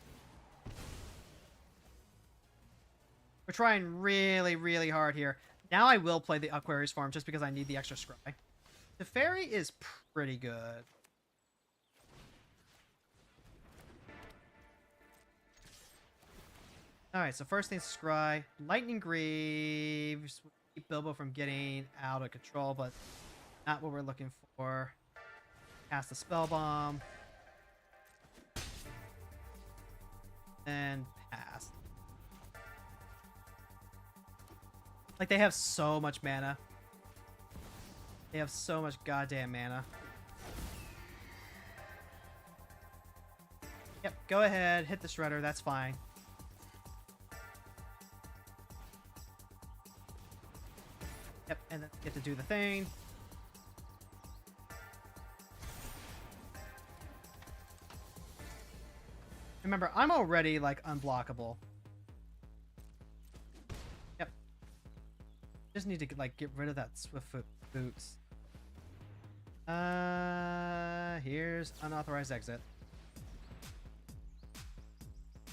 We're trying really, really hard here. Now I will play the Aquarius form just because I need the extra scry. The Fairy is pretty good. Alright, so first thing's scry. Lightning Greaves. Keep Bilbo from getting out of control, but not what we're looking for. Cast the Spell Bomb. And pass. Like, they have so much mana. They have so much goddamn mana. Yep, go ahead, hit the Shredder, that's fine. Yep, and then get to do the thing. Remember, I'm already, like, unblockable. Yep. Just need to like get rid of that Swiftfoot boots. Here's unauthorized exit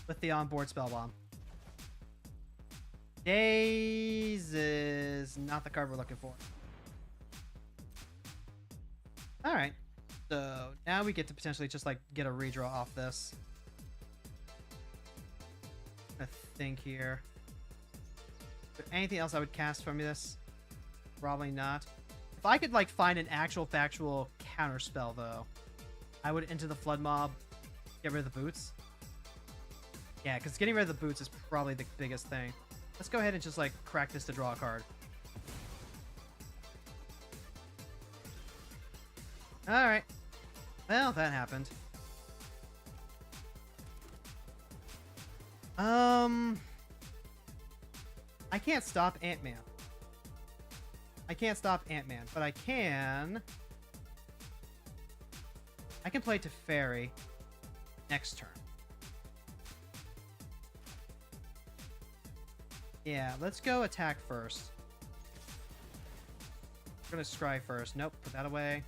with the onboard spell bomb. Days is not the card we're looking for. All right, so now we get to potentially just like get a redraw off this. I think here. Is there anything else I would cast from this? Probably not. If I could like find an actual factual counter spell though, I would enter the Flood Mob, get rid of the boots. Yeah, because getting rid of the boots is probably the biggest thing. Let's go ahead and just like crack this to draw a card. Alright. Well, that happened. I can't stop Ant-Man. I can't stop Ant-Man, but I can play Teferi next turn. Yeah, let's go attack first. We're gonna scry first. Nope, put that away.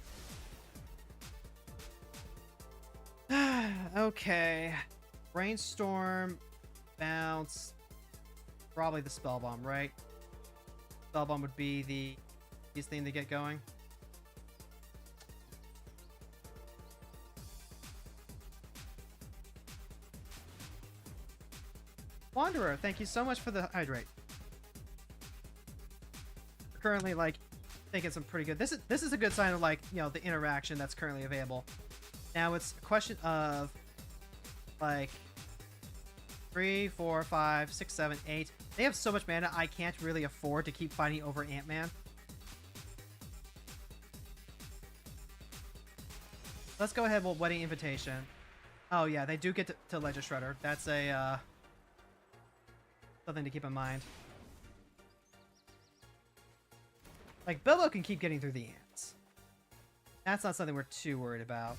Okay. Brainstorm, bounce. Probably the spell bomb, right? Spell bomb would be the easiest thing to get going. Wanderer, thank you so much for the hydrate. We're currently like thinking some pretty good. This is a good sign of like, you know, the interaction that's currently available. Now it's a question of like 3, 4, 5, 6, 7, 8. They have so much mana I can't really afford to keep fighting over Ant-Man. Let's go ahead with Wedding Invitation. Oh yeah, they do get to Ledger Shredder. That's a something to keep in mind. Like, Bilbo can keep getting through the ants. That's not something we're too worried about.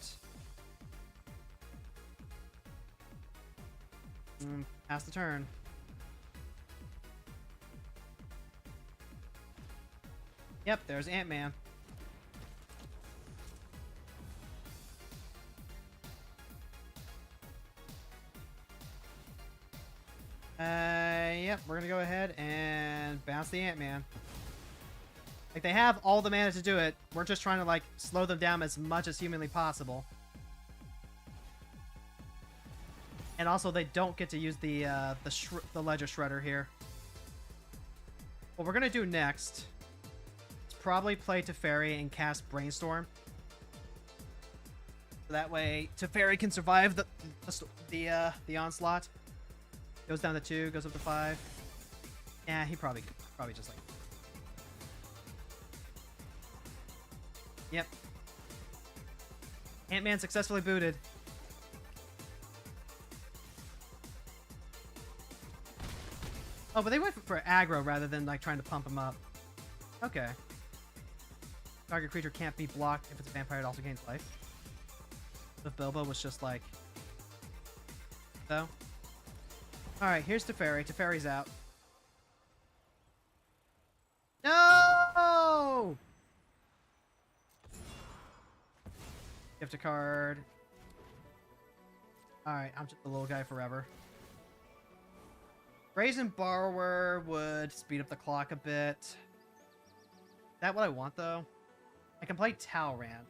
Pass the turn. Yep, there's Ant-Man. Yep, we're gonna go ahead and bounce the Ant-Man. Like, they have all the mana to do it. We're just trying to, like, slow them down as much as humanly possible. And also, they don't get to use the Ledger Shredder here. What we're gonna do next is probably play Teferi and cast Brainstorm. So that way, Teferi can survive the onslaught. Goes down to 2, goes up to 5. Yeah, he probably just like. Yep. Ant-Man successfully booted. Oh, but they went for aggro rather than like trying to pump him up. Okay. Target creature can't be blocked if it's a vampire. It also gains life. If Bilbo was just like so. All right, here's Teferi. Teferi's out. No! Gift a card. All right, I'm just a little guy forever. Brazen Borrower would speed up the clock a bit. Is that what I want, though? I can play Talrand.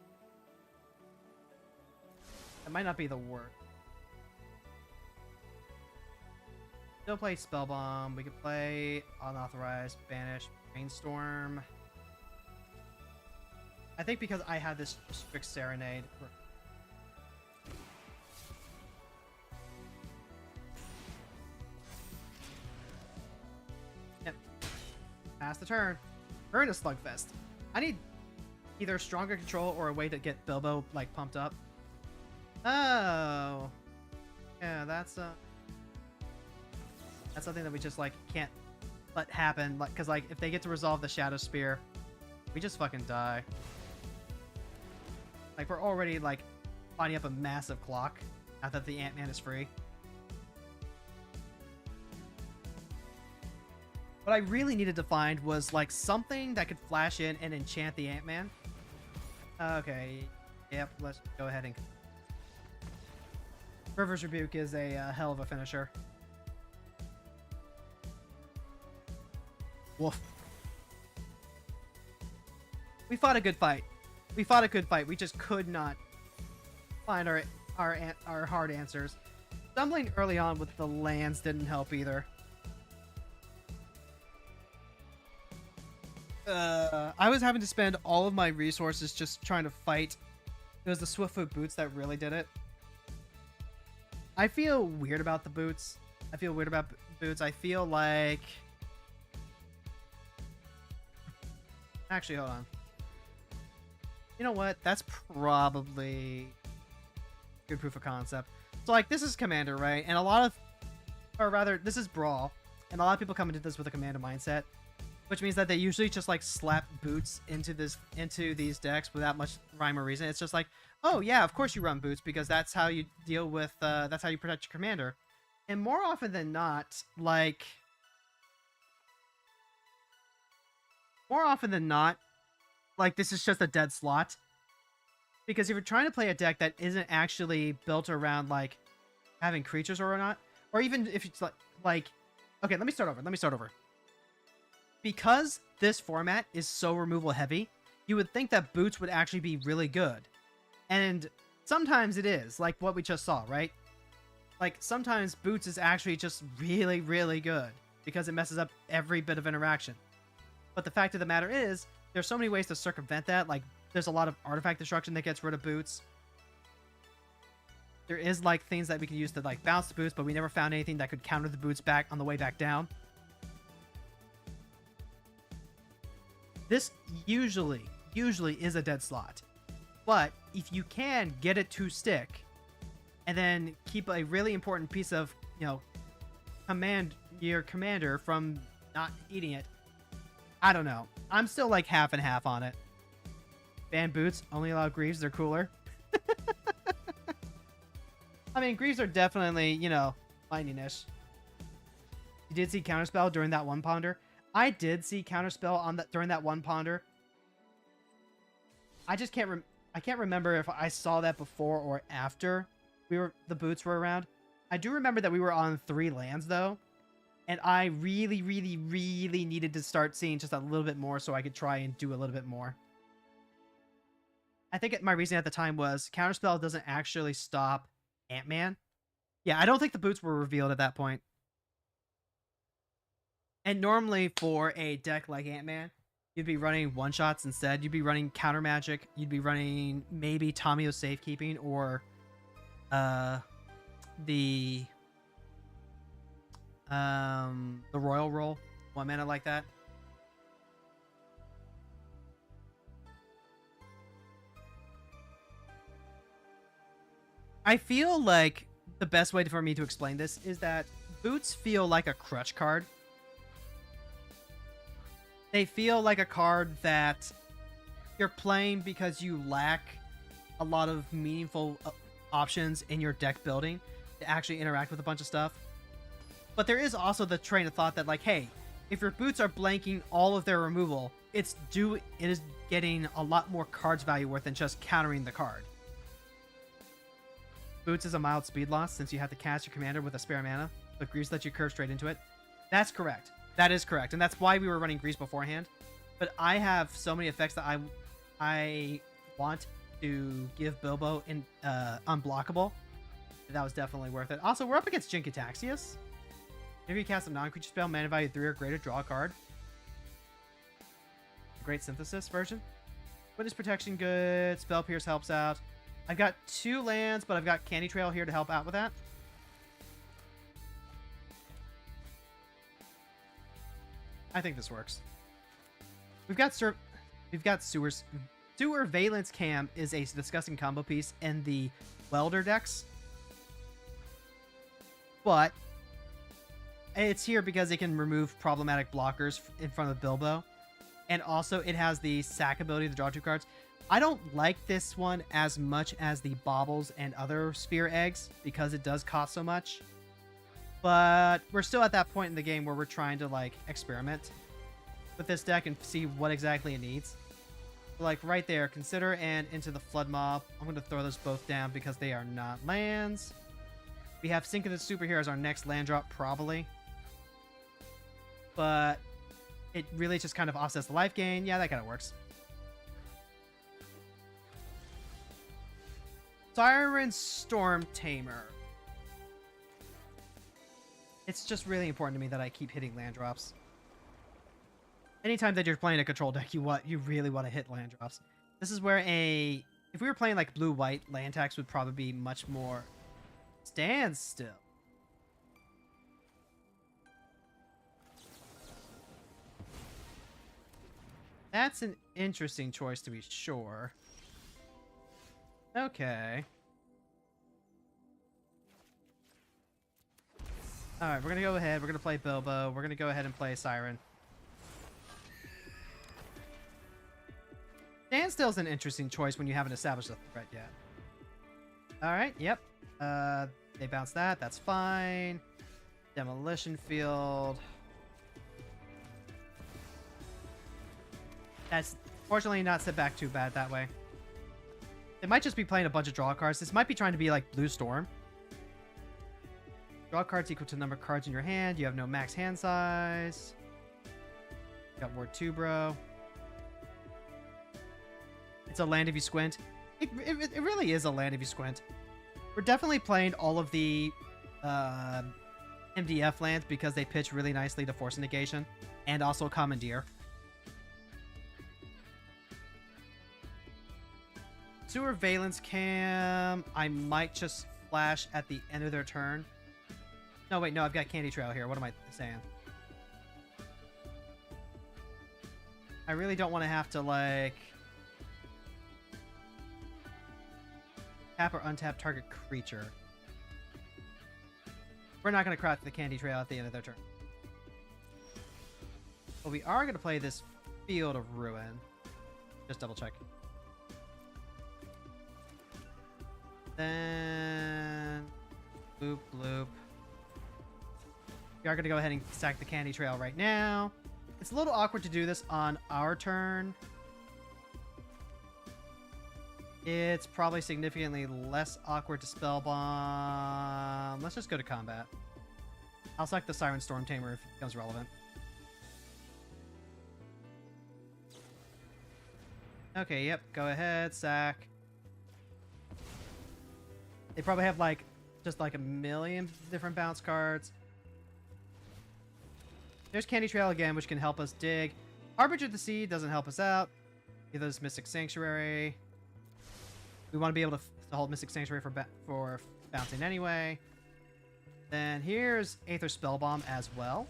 That might not be the worst. Still play Spellbomb. We could play Unauthorized, Banish, Brainstorm. I think because I have this Strict Serenade. Yep. Pass the turn. We're in a slugfest. I need either stronger control or a way to get Bilbo like pumped up. Oh. Yeah, that's something that we just like can't let happen, like, because like if they get to resolve the Shadow Spear, we just fucking die. Like, we're already like binding up a massive clock now that the Ant-Man is free. What I really needed to find was like something that could flash in and enchant the Ant-Man. Okay. Yep, let's go ahead and... River's Rebuke is a hell of a finisher. Woof. We fought a good fight. We fought a good fight. We just could not find our hard answers. Stumbling early on with the lands didn't help either. I was having to spend all of my resources just trying to fight. It was the Swiftfoot boots that really did it. I feel weird about the boots. I feel weird about boots. I feel like... Actually, hold on. You know what? That's probably good proof of concept. So, like, this is Commander, right? And a lot of... Or rather, this is Brawl. And a lot of people come into this with a Commander mindset. Which means that they usually just, like, slap boots into these decks without much rhyme or reason. It's just like, oh, yeah, of course you run boots because that's how you deal with... that's how you protect your Commander. And more often than not, like... More often than not, like, this is just a dead slot. Because if you're trying to play a deck that isn't actually built around, like, having creatures or not, or even if it's like... Okay, let me start over. Because this format is so removal heavy, you would think that boots would actually be really good. And sometimes it is, like what we just saw, right? Like, sometimes boots is actually just really, really good because it messes up every bit of interaction. But the fact of the matter is, there's so many ways to circumvent that. Like, there's a lot of artifact destruction that gets rid of boots. There is, like, things that we can use to, like, bounce the boots, but we never found anything that could counter the boots back on the way back down. This usually is a dead slot. But if you can get it to stick, and then keep a really important piece of, you know, your commander from not eating it, I don't know. I'm still like half and half on it. Ban boots, only allow Greaves, they're cooler. I mean, Greaves are definitely, you know, lightning-ish. You did see Counterspell during that one ponder. I did see Counterspell on that during that one ponder. I just can't remember if I saw that before or after the boots were around. I do remember that we were on 3 lands though, and I really, really, really needed to start seeing just a little bit more so I could try and do a little bit more. I think my reason at the time was Counterspell doesn't actually stop Ant-Man. Yeah, I don't think the boots were revealed at that point. And normally for a deck like Ant-Man, you'd be running one-shots instead. You'd be running Counter Magic. You'd be running maybe Tamio's Safekeeping or the Royal Roll. 1 mana like that. I feel like the best way for me to explain this is that boots feel like a crutch card. They feel like a card that you're playing because you lack a lot of meaningful options in your deck building to actually interact with a bunch of stuff. But there is also the train of thought that, like, hey, if your boots are blanking all of their removal, it is getting a lot more cards value worth than just countering the card. Boots is a mild speed loss since you have to cast your commander with a spare mana, but Greaves lets you curve straight into it. That's correct. That is correct, and that's why we were running Greaves beforehand. But I have so many effects that I want to give Bilbo in unblockable. That was definitely worth it. Also, we're up against Jinkataxius. If you cast a non-creature spell, mana value 3 or greater, draw a card. Great Synthesis version. Witness Protection, good. Spell Pierce helps out. I've got 2 lands, but I've got Candy Trail here to help out with that. I think this works. We've got Sewers. Sewer Valence Cam is a disgusting combo piece in the Welder decks. But it's here because it can remove problematic blockers in front of Bilbo. And also it has the sack ability to draw 2 cards. I don't like this one as much as the Baubles and other Spear Eggs because it does cost so much. But we're still at that point in the game where we're trying to like experiment with this deck and see what exactly it needs. So, like right there, consider and into the Flood Mob. I'm going to throw those both down because they are not lands. We have Sink of the Superhero as our next land drop, probably. But it really just kind of offsets the life gain. Yeah, that kind of works. Siren Storm Tamer. It's just really important to me that I keep hitting land drops. Anytime that you're playing a control deck, you really want to hit land drops. This is where if we were playing like blue-white, land tax would probably be much more standstill. That's an interesting choice to be sure. Okay. Alright, we're gonna go ahead. We're gonna play Bilbo. We're gonna go ahead and play Siren. Standstill's an interesting choice when you haven't established a threat yet. Alright, yep. They bounce that. That's fine. Demolition Field. That's fortunately not set back too bad that way. They might just be playing a bunch of draw cards. This might be trying to be like Blue Storm. Draw cards equal to the number of cards in your hand. You have no max hand size. Got Ward 2, bro. It's a land if you squint. It really is a land if you squint. We're definitely playing all of the MDF lands because they pitch really nicely to Force Negation and also Commandeer. Sewer Valence Cam. I might just flash at the end of their turn. No, wait, no, I've got Candy Trail here. What am I saying? I really don't want to have to, like, tap or untap target creature. We're not going to craft the Candy Trail at the end of their turn. But we are going to play this Field of Ruin. Just double check. Then bloop bloop. We are going to go ahead and stack the Candy Trail right now. It's a little awkward to do this on our turn. It's probably significantly less awkward to spell bomb. Let's just go to combat. I'll select the Siren Storm Tamer if it becomes relevant. Okay, yep, go ahead, sack. They probably have like just like a million different bounce cards. There's Candy Trail again, which can help us dig. Harbinger of the Sea doesn't help us out. Give us Mystic Sanctuary. We want to be able to hold Mystic Sanctuary for bouncing anyway. Then here's Aether Spellbomb as well.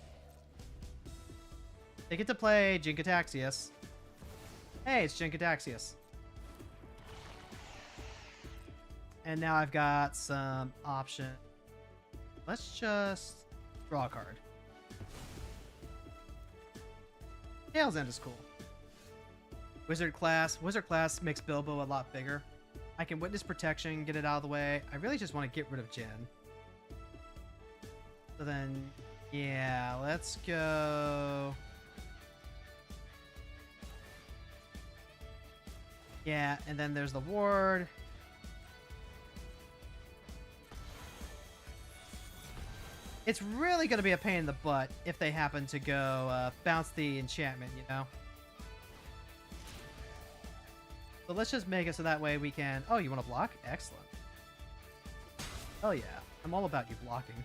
They get to play Jinkataxius. Hey, it's Jinkataxius. And now I've got some option. Let's just draw a card. Tail's End is cool. Wizard class. Wizard class makes Bilbo a lot bigger. I can Witness Protection, get it out of the way. I really just want to get rid of Jin. So then, yeah, let's go. Yeah, and then there's the ward. It's really going to be a pain in the butt if they happen to go bounce the enchantment, you know? So let's just make it so that way we can... Oh, you want to block? Excellent. Oh yeah, I'm all about you blocking.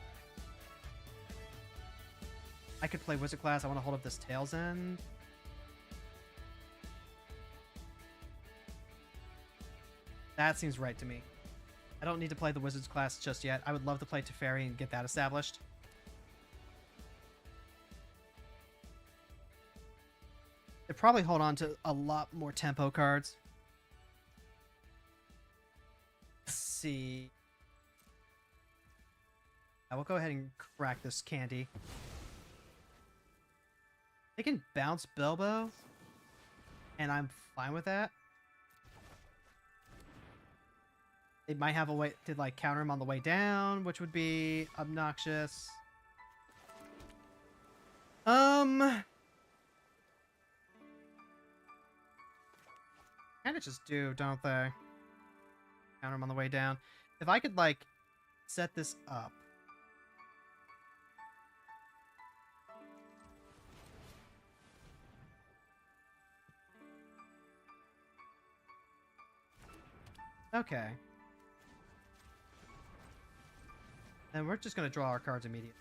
I could play Wizard class. I want to hold up this Tail's End. That seems right to me. I don't need to play the Wizards class just yet. I would love to play Teferi and get that established. They probably hold on to a lot more tempo cards. Let's see. I will go ahead and crack this candy. They can bounce Bilbo, and I'm fine with that. They might have a way to like counter him on the way down, which would be obnoxious. Kind of just do, don't they? Counter them on the way down. If I could, like, set this up. Okay. Then we're just going to draw our cards immediately.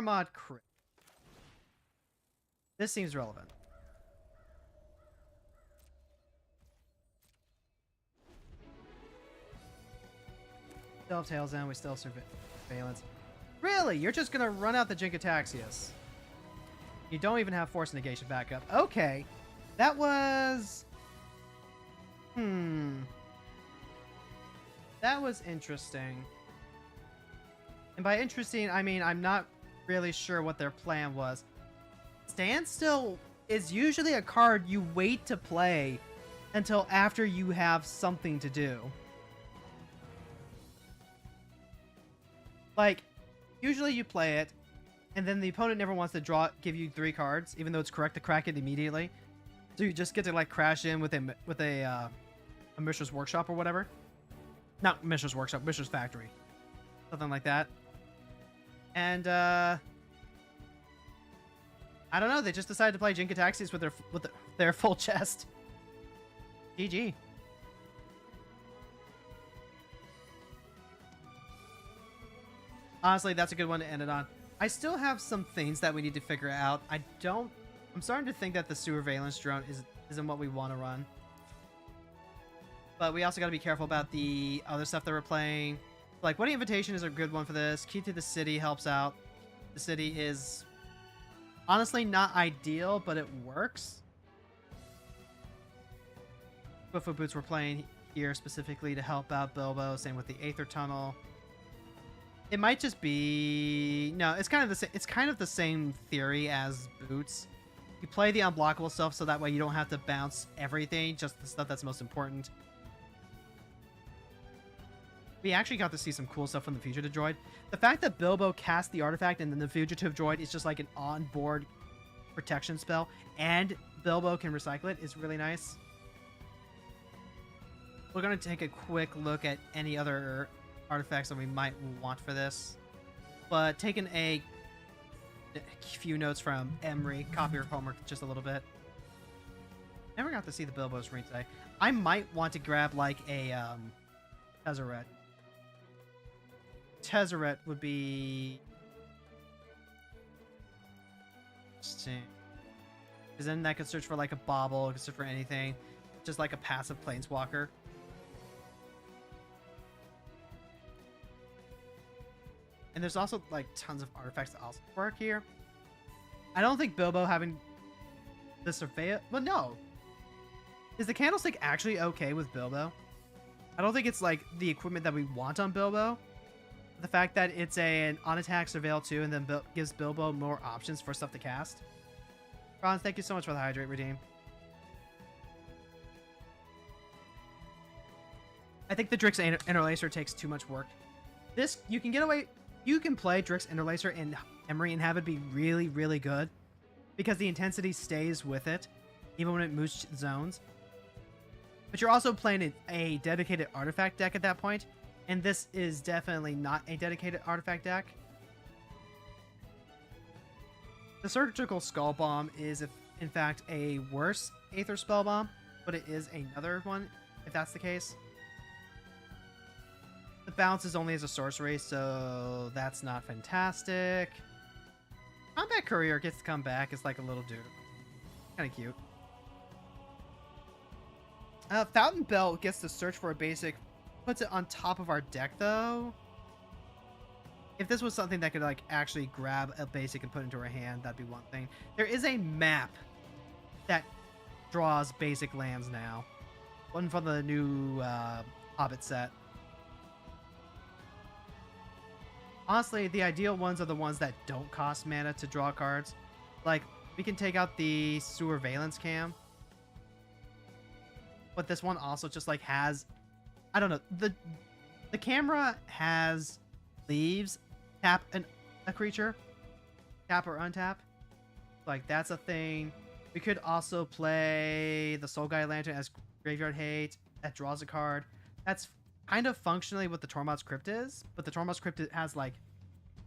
Mod crit. This seems relevant. Still have Tails in, we still have Surveillance. Really? You're just gonna run out the Jinkataxius. You don't even have Force Negation backup. Okay. That was... That was interesting. And by interesting, I mean I'm not really sure what their plan was. Standstill is usually a card you wait to play until after you have something to do. Like, usually you play it, and then the opponent never wants to give you 3 cards, even though it's correct to crack it immediately. So you just get to like crash in with a Mishra's Workshop or whatever. Not Mishra's Workshop, Mishra's Factory, something like that. And I don't know. They just decided to play Jinkataxis with their full chest. GG. Honestly, that's a good one to end it on. I still have some things that we need to figure out. I'm starting to think that the Surveillance drone isn't what we want to run. But we also got to be careful about the other stuff that we're playing. Like, Wedding Invitation is a good one for this. Key to the City helps out. The City is honestly not ideal, but it works. Swiftfoot Boots we're playing here specifically to help out Bilbo. Same with the Aether Tunnel. It might just be... No, it's kind of the same. It's kind of the same theory as Boots. You play the unblockable stuff so that way you don't have to bounce everything, just the stuff that's most important. We actually got to see some cool stuff from the Fugitive Droid. The fact that Bilbo cast the artifact and then the Fugitive Droid is just like an on-board protection spell, and Bilbo can recycle it is really nice. We're going to take a quick look at any other artifacts that we might want for this. But taking a few notes from Emery, copy your homework just a little bit. Never got to see the Bilbo screen today. I might want to grab like a Tezzeret. Tezzeret would be interesting. Because then that could search for like a Bauble, it could search for anything. Just like a passive Planeswalker. And there's also like tons of artifacts that also work here. I don't think Bilbo having the Surveyor... Well, no. Is the Candlestick actually okay with Bilbo? I don't think it's like the equipment that we want on Bilbo. The fact that it's an on-attack Surveil 2 and then gives Bilbo more options for stuff to cast. Ron, thank you so much for the Hydrate Redeem. I think the Drix Interlacer takes too much work. This, you can get away... You can play Drix Interlacer and Emery and have it be really, really good. Because the intensity stays with it, even when it moves zones. But you're also playing a dedicated artifact deck at that point. And this is definitely not a dedicated artifact deck. The Surgical Skull Bomb is, in fact, a worse Aether Spell Bomb. But it is another one, if that's the case. The bounce is only as a sorcery, so that's not fantastic. Combat Courier gets to come back. It's like a little dude. Kind of cute. Fountain Belt gets to search for a basic. Puts it on top of our deck, though. If this was something that could like actually grab a basic and put into our hand, that'd be one thing. There is a map that draws basic lands now. One from the new Hobbit set. Honestly, the ideal ones are the ones that don't cost mana to draw cards. Like, we can take out the Surveillance Cam. But this one also just, like, has... I don't know. The camera has leaves. Tap a creature. Tap or untap. Like, that's a thing. We could also play the Soul Guide Lantern as Graveyard Hate. That draws a card. That's kind of functionally what the Tormod's Crypt is, but the Tormod's Crypt has, like,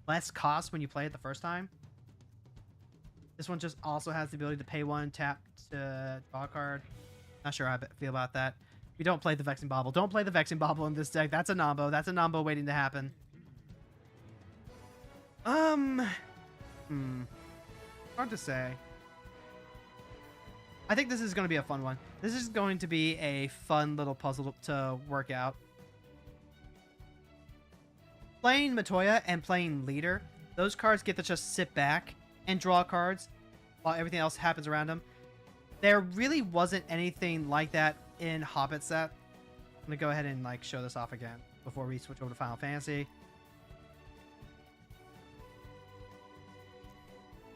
less cost when you play it the first time. This one just also has the ability to pay 1, tap to draw a card. Not sure how I feel about that. We don't play the Vexing Bauble. Don't play the Vexing Bauble in this deck. That's a Nombo. That's a Nombo waiting to happen. Hard to say. I think this is going to be a fun one. This is going to be a fun little puzzle to work out. Playing Matoya and playing Leader, those cards get to just sit back and draw cards while everything else happens around them. There really wasn't anything like that in Hobbit set. I'm going to go ahead and like show this off again before we switch over to Final Fantasy.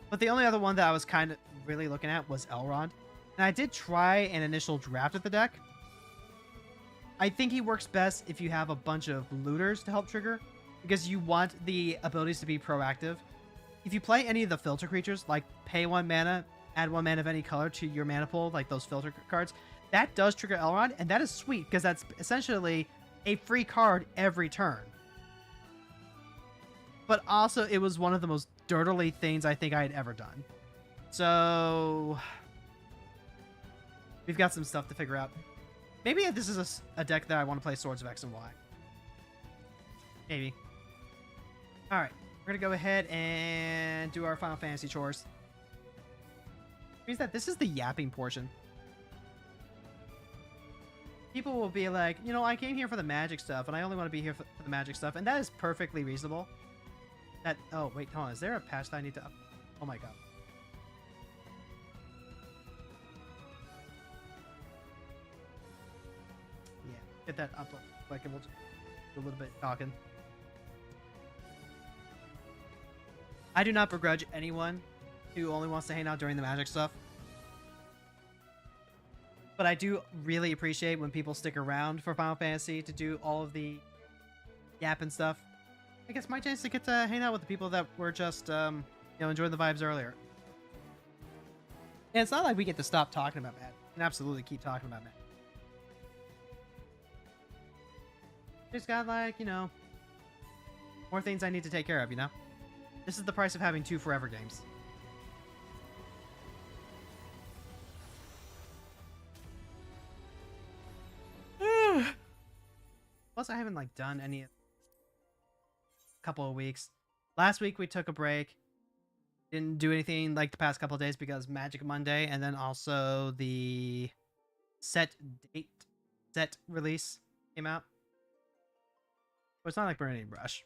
But the only other one that I was kind of really looking at was Elrond. And I did try an initial draft of the deck. I think he works best if you have a bunch of looters to help trigger, because you want the abilities to be proactive. If you play any of the filter creatures, like pay 1 mana, add 1 mana of any color to your mana pool, like those filter cards, that does trigger Elrond, and that is sweet, because that's essentially a free card every turn. But also, it was one of the most dirtily things I think I had ever done. So we've got some stuff to figure out. Maybe this is a deck that I want to play Swords of X and Y. Maybe. Alright, we're going to go ahead and do our Final Fantasy chores. Means that this is the yapping portion. People will be like, you know, I came here for the magic stuff, and I only want to be here for the magic stuff, and that is perfectly reasonable. That, oh, wait, hold on, is there a patch that I need to up? Oh my god. Yeah, get that up like we'll do a little bit talking. I do not begrudge anyone who only wants to hang out during the magic stuff. But I do really appreciate when people stick around for Final Fantasy to do all of the yapping stuff. I guess my chance to get to hang out with the people that were just, you know, enjoying the vibes earlier. And it's not like we get to stop talking about Matt. We can absolutely keep talking about Matt. Just got, like, you know, more things I need to take care of, you know? This is the price of having 2 forever games. Plus, I haven't, like, done any couple of weeks. Last week, we took a break. Didn't do anything, like, the past couple of days because Magic Monday, and then also the set release came out. But it's not like we're in any rush.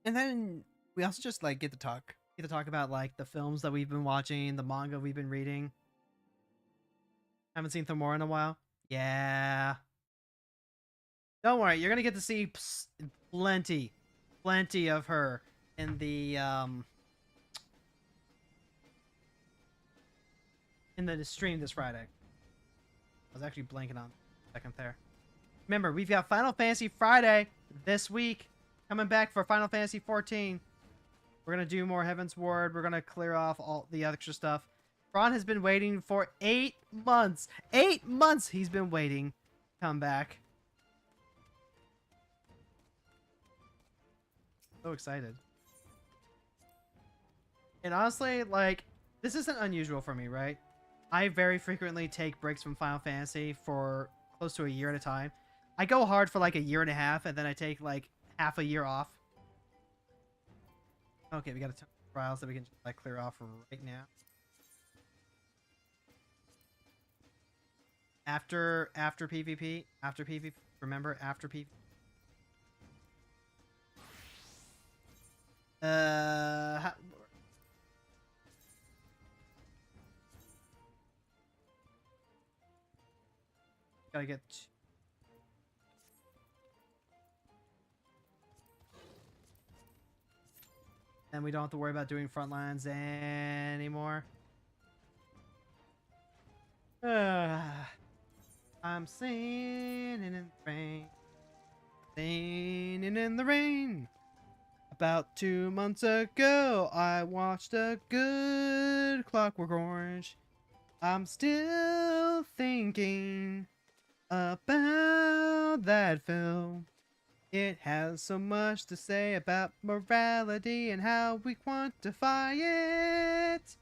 And then we also just, like, get to talk about, like, the films that we've been watching, the manga we've been reading. Haven't seen Thomora in a while. Yeah. Don't worry, you're gonna get to see plenty of her in the stream this Friday. I was actually blanking on a second there. Remember, we've got Final Fantasy Friday this week. Coming back for Final Fantasy 14. We're going to do more Heaven's Ward. We're going to clear off all the extra stuff. Ron has been waiting for 8 months. 8 months he's been waiting to come back. So excited. And honestly, like, this isn't unusual for me, right? I very frequently take breaks from Final Fantasy for close to a year at a time. I go hard for like a year and a half, and then I take like half a year off. Okay, we got a ton of trials that we can just, like, clear off right now. After PvP, remember, after PvP. Gotta get. and we don't have to worry about doing front lines anymore. I'm singing in the rain, singing in the rain. About 2 months ago, I watched a good Clockwork Orange. I'm still thinking about that film. It has so much to say about morality and how we quantify it.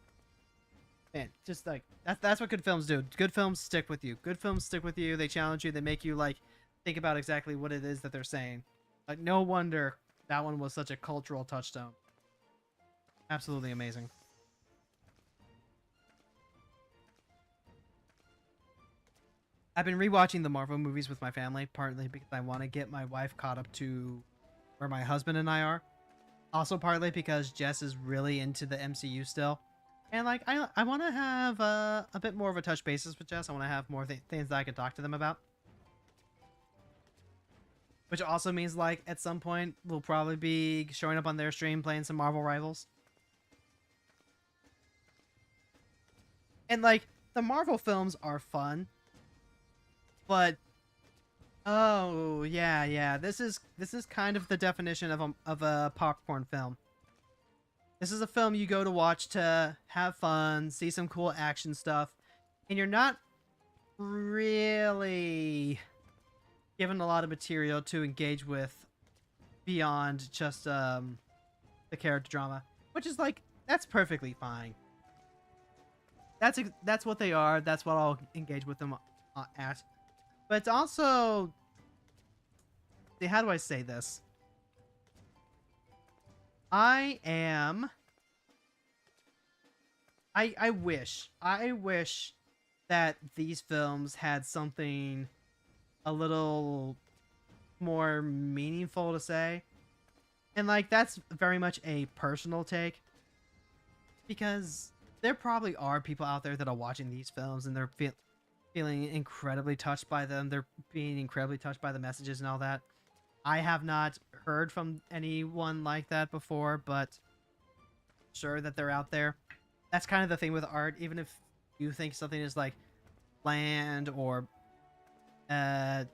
Man, just like that's what good films do. Good films stick with you. Good films stick with you. They challenge you. They make you like think about exactly what it is that they're saying. Like no wonder that one was such a cultural touchstone. Absolutely amazing. I've been rewatching the Marvel movies with my family, partly because I want to get my wife caught up to where my husband and I are. Also partly because Jess is really into the MCU still. And like I want to have a bit more of a touch basis with Jess. I want to have more things that I can talk to them about. Which also means like at some point we'll probably be showing up on their stream playing some Marvel Rivals. And like the Marvel films are fun. But oh yeah, this is kind of the definition of a popcorn film. This is a film you go to watch to have fun, see some cool action stuff, and you're not really given a lot of material to engage with beyond just the character drama, which is like that's perfectly fine. That's what they are. That's what I'll engage with them at. But it's also, see, how do I say this? I wish that these films had something a little more meaningful to say. And like that's very much a personal take, because there probably are people out there that are watching these films and they're feeling incredibly touched by them. They're being incredibly touched by the messages and all that. I have not heard from anyone like that before, but sure that they're out there. That's kind of the thing with art. Even if you think something is like bland or not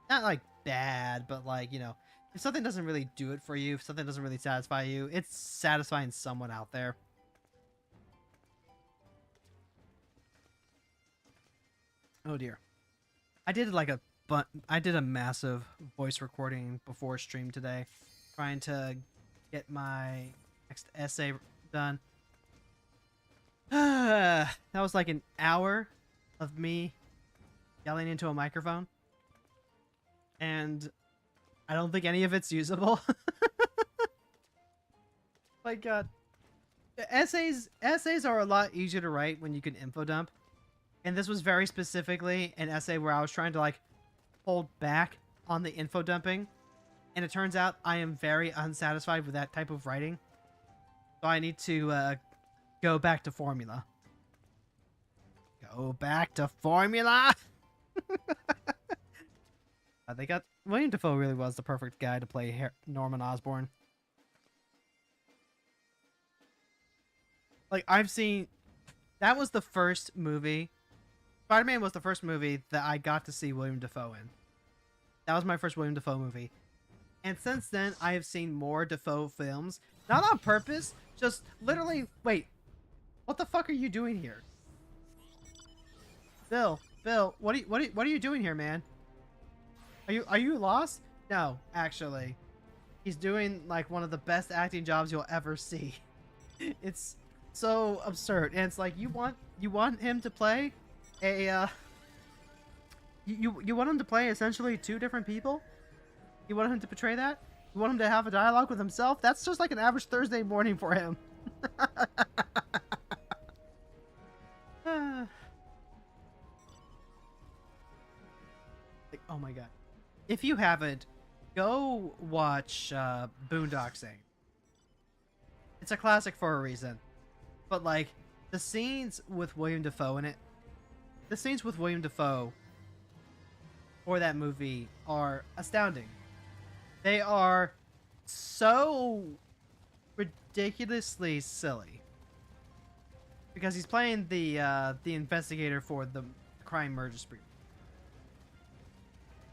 like bad, but like, you know, if something doesn't really do it for you, if something doesn't really satisfy you, it's satisfying someone out there. Oh dear. I did a massive voice recording before stream today, trying to get my next essay done. That was like an hour of me yelling into a microphone, and I don't think any of it's usable. Like, essays are a lot easier to write when you can info dump. And this was very specifically an essay where I was trying to like hold back on the info dumping. And it turns out I am very unsatisfied with that type of writing. So I need to go back to formula. Go back to formula! They got... William Dafoe really was the perfect guy to play Norman Osborn. Like, I've seen... That was the first movie... Spider-Man was the first movie that I got to see William Dafoe in. That was my first William Dafoe movie. And since then, I have seen more Dafoe films. Not on purpose, just literally... Wait, what the fuck are you doing here? Bill, what are you doing here, man? Are you lost? No, actually. He's doing like one of the best acting jobs you'll ever see. It's so absurd. And it's like you want him to play a you want him to play essentially two different people? You want him to portray that? You want him to have a dialogue with himself? That's just like an average Thursday morning for him. Like, oh my god. If you haven't, go watch Boondock Saints. It's a classic for a reason. But like, the scenes with William Dafoe in it, the scenes with William Dafoe for that movie are astounding. They are so ridiculously silly because he's playing the investigator for the crime murder spree,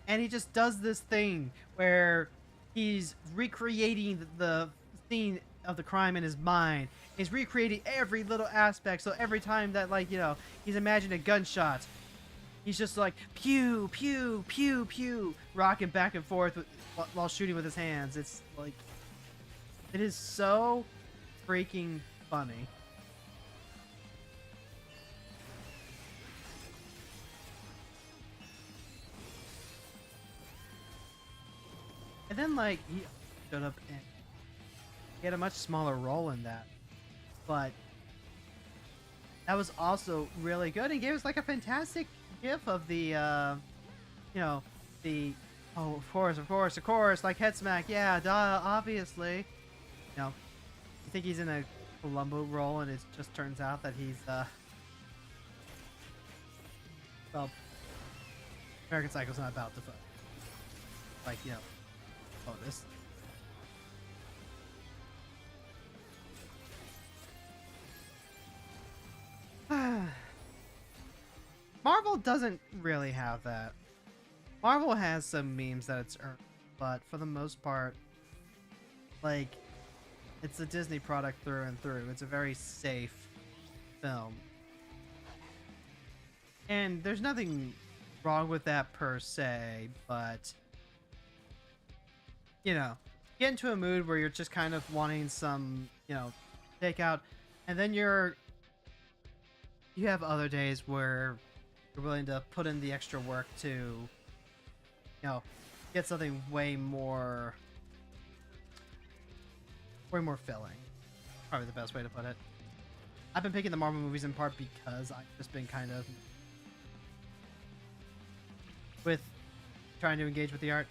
and he just does this thing where he's recreating the scene of the crime in his mind. He's recreating every little aspect, so every time that, like, he's imagining a gunshot, he's just like pew pew pew pew, rocking back and forth while shooting with his hands. It's like, it is so freaking funny. And then, like, he showed up and he had a much smaller role in that, but that was also really good and gave us like a fantastic gif of the the oh, of course, like head smack, yeah, duh, obviously. You think he's in a Columbo role, and it just turns out that he's well, American Psycho's not about to fuck, like, oh, this. Marvel doesn't really have that. Marvel has some memes that it's earned, but for the most part, like, it's a Disney product through and through. It's a very safe film. And there's nothing wrong with that per se, but, get into a mood where you're just kind of wanting some, takeout, and then you have other days where you're willing to put in the extra work to, get something way more filling. Probably the best way to put it. I've been picking the Marvel movies in part because I've just been kind of with trying to engage with the art.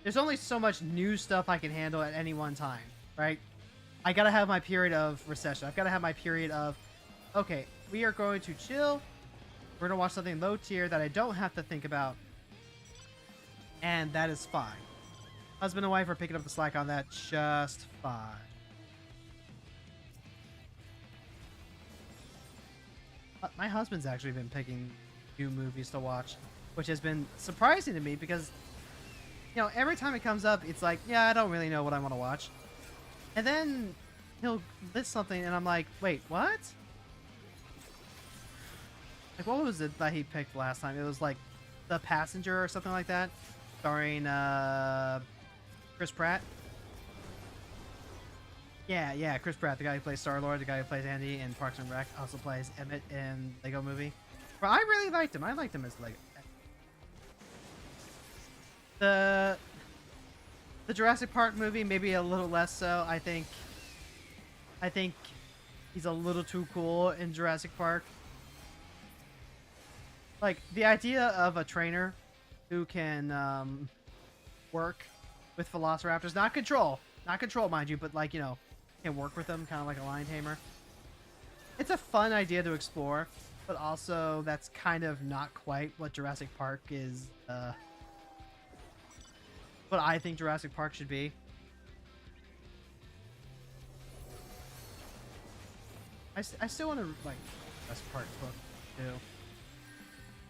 There's only so much new stuff I can handle at any one time, right? I gotta have my period of recession. I've gotta have my period of, okay, we are going to chill. We're gonna watch something low tier that I don't have to think about, and that is fine. Husband and wife are picking up the slack on that just fine. But my husband's actually been picking new movies to watch, which has been surprising to me because, every time it comes up, it's like, yeah, I don't really know what I want to watch. And then he'll list something, and I'm like, wait, what? Like, what was it that he picked last time? It was like The Passenger or something like that, starring Chris Pratt. Yeah, Chris Pratt, the guy who plays Star-Lord, the guy who plays Andy in Parks and Rec, also plays Emmett in Lego Movie. But I really liked him. I liked him as Lego. The Jurassic Park movie, maybe a little less so. I think he's a little too cool in Jurassic Park. Like, the idea of a trainer who can work with velociraptors, not control, mind you, but, like, can work with them, kind of like a lion tamer. It's a fun idea to explore, but also that's kind of not quite what Jurassic Park is, what I think Jurassic Park should be. I still want to, like, Jurassic Park book too,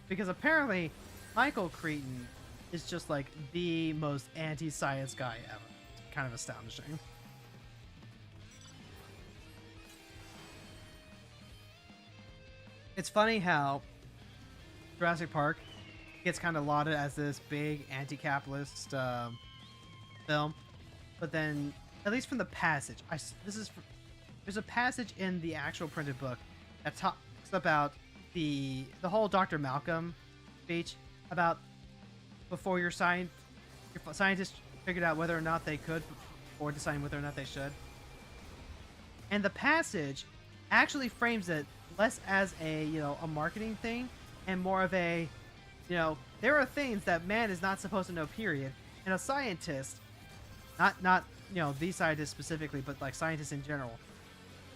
because apparently Michael Crichton is just like the most anti-science guy ever. It's kind of astonishing. It's funny how Jurassic Park gets kind of lauded as this big anti-capitalist film, but then, at least from the passage, there's a passage in the actual printed book that talks about the whole Dr. Malcolm speech about before your scientists figured out whether or not they could, or deciding whether or not they should. And the passage actually frames it less as a marketing thing and more of a, there are things that man is not supposed to know, period. And a scientist, not these scientists specifically, but like scientists in general,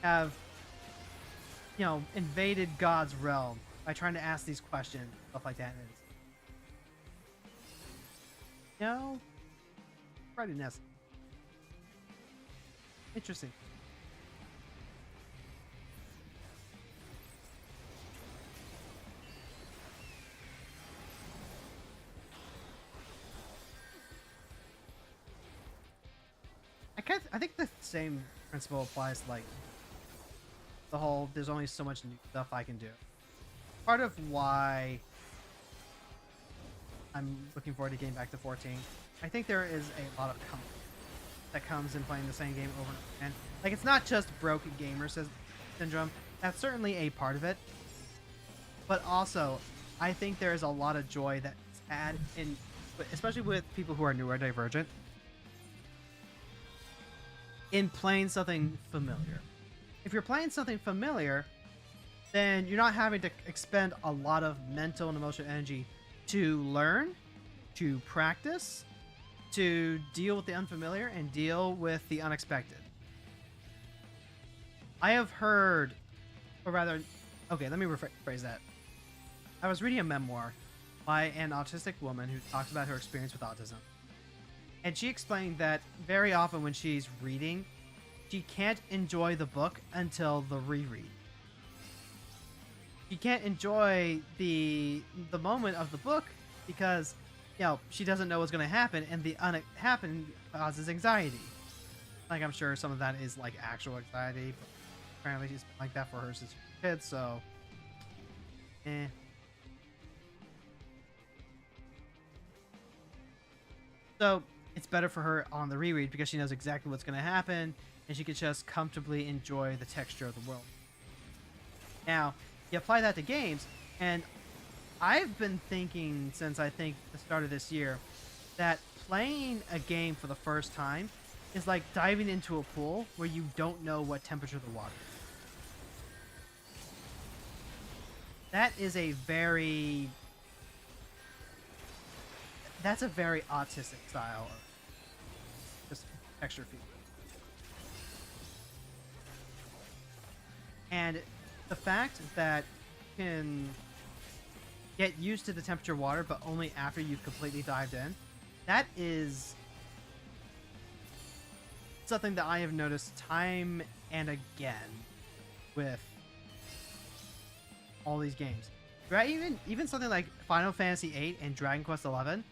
have invaded God's realm by trying to ask these questions, stuff like that. And it's, readiness. Interesting. I think the same principle applies to like the whole there's only so much new stuff I can do. Part of why I'm looking forward to getting back to 14. I think there is a lot of comfort that comes in playing the same game over and over again. Like, it's not just broken gamer syndrome. That's certainly a part of it. But also, I think there is a lot of joy that's had in, especially with people who are neurodivergent, in playing something familiar. If you're playing something familiar, then you're not having to expend a lot of mental and emotional energy to learn, to practice, to deal with the unfamiliar, and deal with the unexpected. I have heard, or rather, okay, let me rephrase that. I was reading a memoir by an autistic woman who talks about her experience with autism. And she explained that very often when she's reading, she can't enjoy the book until the reread. She can't enjoy the moment of the book because, you know, she doesn't know what's going to happen, and the happen causes anxiety. Like, I'm sure some of that is like actual anxiety, but apparently she's like that for her since she was a kid, so So it's better for her on the reread because she knows exactly what's going to happen, and she can just comfortably enjoy the texture of the world. Now, you apply that to games, and I've been thinking since I think the start of this year that playing a game for the first time is like diving into a pool where you don't know what temperature the water is. That is that's a very autistic style of just texture feeling. And the fact that you can get used to the temperature of water, but only after you've completely dived in, that is something that I have noticed time and again with all these games. Right? Even something like Final Fantasy VIII and Dragon Quest XI,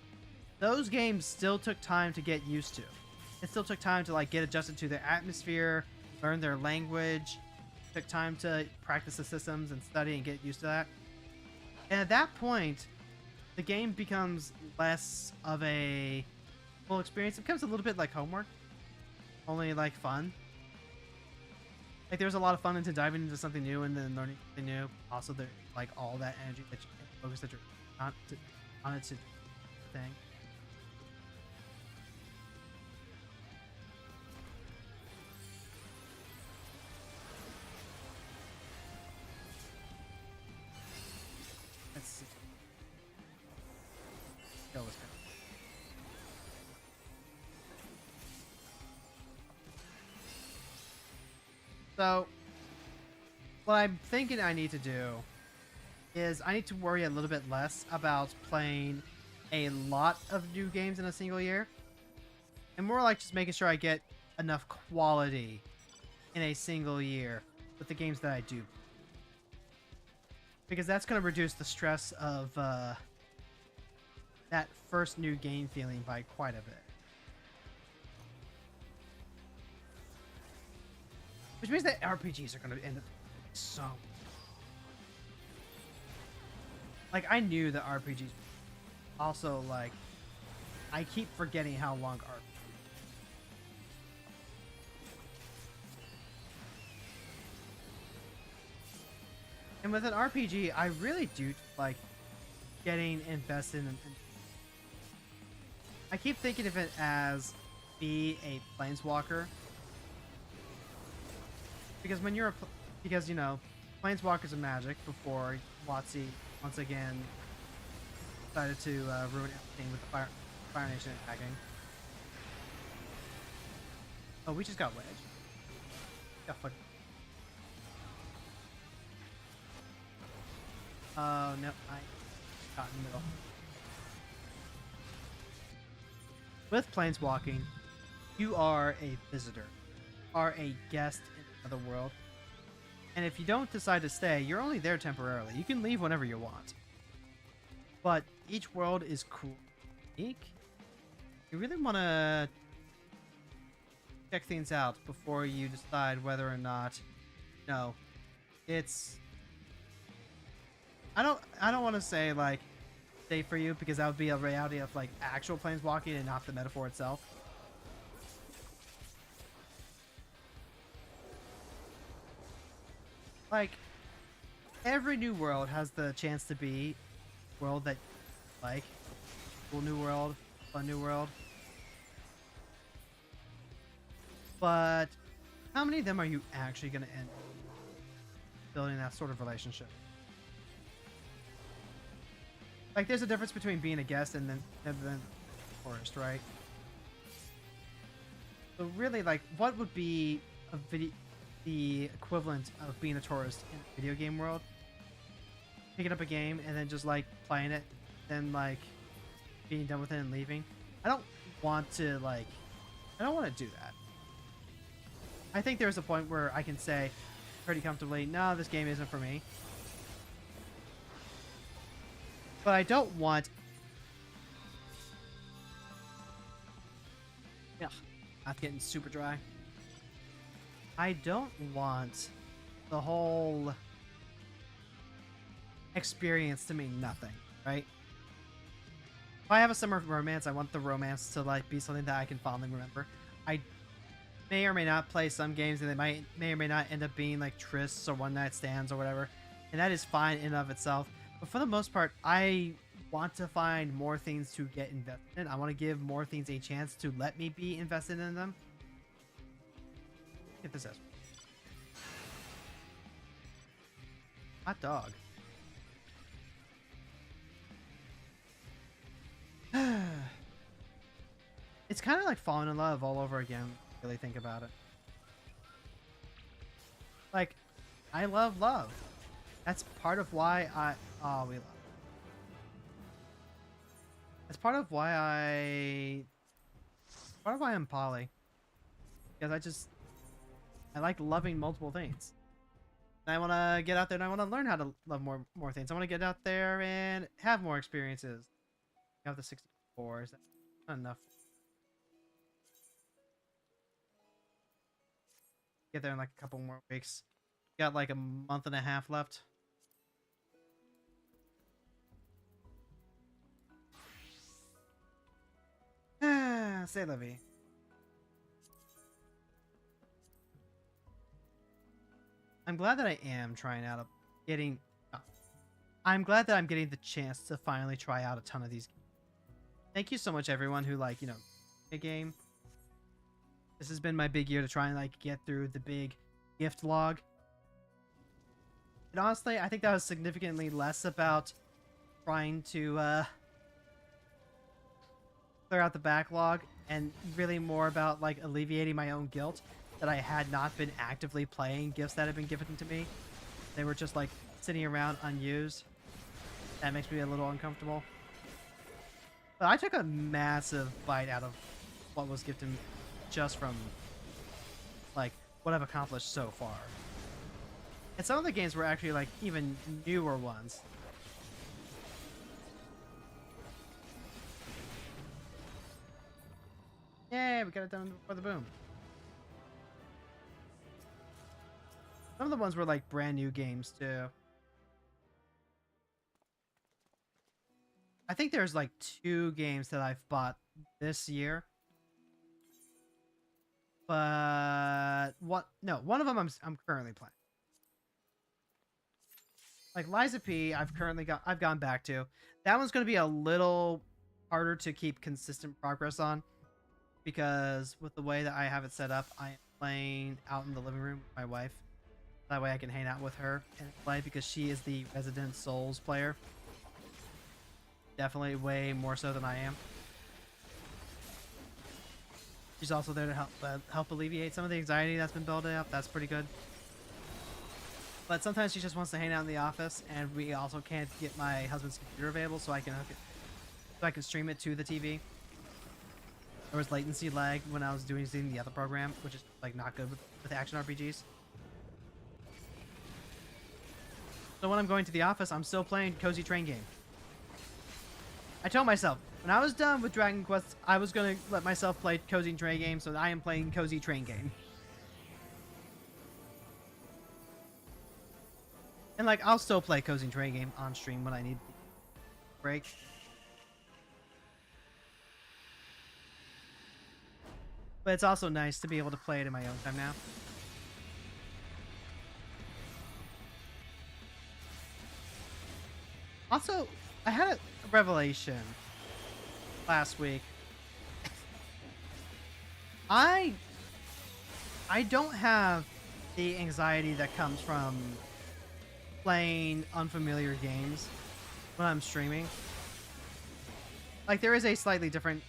those games still took time to get used to. It still took time to like get adjusted to their atmosphere, learn their language. It took time to practice the systems and study and get used to that. And at that point, the game becomes less of a full experience. It becomes a little bit like homework, only like fun. Like, there's a lot of fun into diving into something new and then learning something new. Also, there's like all that energy that you can focus that you're on it to thing. Let's see. Go with it. So, what I'm thinking I need to do is I need to worry a little bit less about playing a lot of new games in a single year, and more like just making sure I get enough quality in a single year with the games that I do. Because that's going to reduce the stress of that first new game feeling by quite a bit. Which means that RPGs are going to end up so... Like, I knew that RPGs... Also, like... I keep forgetting how long RPGs... And with an RPG, I really do like getting invested in... I keep thinking of it as be a planeswalker. Because when you're because, you know, planeswalkers are magic before WotC once again decided to ruin everything with the Fire Nation attacking. Oh, we just got wedged. Got fucked. Oh, no, I got in the middle. With planeswalking, you are a visitor are a guest in another world. And if you don't decide to stay, you're only there temporarily. You can leave whenever you want. But each world is cool. Unique. You really want to check things out before you decide whether or not, no, it's... I don't want to say, like, safe for you, because that would be a reality of, like, actual planeswalking and not the metaphor itself. Like, every new world has the chance to be a world that, like, cool new world, fun new world. But how many of them are you actually going to end building that sort of relationship? Like, there's a difference between being a guest and then tourist, right? So really, like, what would be the equivalent of being a tourist in a video game world? Picking up a game and then just, like, playing it, then, like, being done with it and leaving. I don't want to, like, I don't want to do that. I think there's a point where I can say pretty comfortably, no, this game isn't for me. But I don't want... Yeah, not getting super dry. I don't want the whole experience to mean nothing, right? If I have a summer romance, I want the romance to, like, be something that I can fondly remember. I may or may not play some games, and they may or may not end up being like trysts or one night stands or whatever, and that is fine in and of itself. But for the most part, I want to find more things to get invested in. I want to give more things a chance to let me be invested in them. Get this as hot dog. It's kind of like falling in love all over again. Really think about it. Like, I love love. That's part of why we love. That's part of why I'm poly. Because I like loving multiple things. And I want to get out there and I want to learn how to love more things. I want to get out there and have more experiences. You have the 64. Is that not enough? Get there in like a couple more weeks. Got like a month and a half left. Say la vie. I'm glad that I am trying out getting. I'm glad that I'm getting the chance to finally try out a ton of these games. Thank you so much, everyone who, like, you know, a game. This has been my big year to try and, like, get through the big gift log. And honestly, I think that was significantly less about trying to clear out the backlog and really more about, like, alleviating my own guilt that I had not been actively playing gifts that had been given to me. They were just, like, sitting around unused. That makes me a little uncomfortable. But I took a massive bite out of what was gifted me just from, like, what I've accomplished so far. And some of the games were actually, like, even newer ones. Yay, we got it done before the boom. Some of the ones were, like, brand new games, too. I think there's, like, 2 games that I've bought this year. But one of them I'm currently playing. Like Liza P, I've gone back to. That one's going to be a little harder to keep consistent progress on, because with the way that I have it set up, I am playing out in the living room with my wife. That way I can hang out with her and play, because she is the resident Souls player. Definitely way more so than I am. She's also there to help alleviate some of the anxiety that's been building up. That's pretty good. But sometimes she just wants to hang out in the office, and we also can't get my husband's computer available, so I can stream it to the TV. There was latency lag when I was doing the other program, which is like not good with action RPGs. So when I'm going to the office, I'm still playing Cozy Train Game. I told myself when I was done with Dragon Quest, I was gonna let myself play Cozy Train Game, so I am playing Cozy Train Game. And like, I'll still play Cozy Train Game on stream when I need a break. But it's also nice to be able to play it in my own time now. Also, I had a revelation last week. I don't have the anxiety that comes from playing unfamiliar games when I'm streaming. Like, there is a slightly different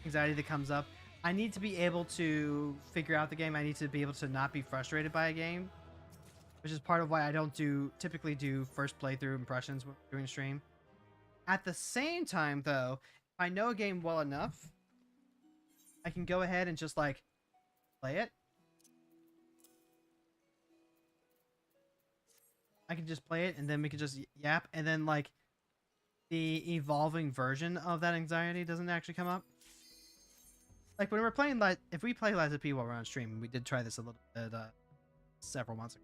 anxiety that comes up. I need to be able to figure out the game. I need to be able to not be frustrated by a game, which is part of why I don't typically do first playthrough impressions when doing a stream. At the same time, though, if I know a game well enough, I can go ahead and just like play it. I can just play it, and then we can just yap, and then like the evolving version of that anxiety doesn't actually come up. Like when we're playing, like if we play Lies of P while we're on stream, we did try this a little bit several months ago.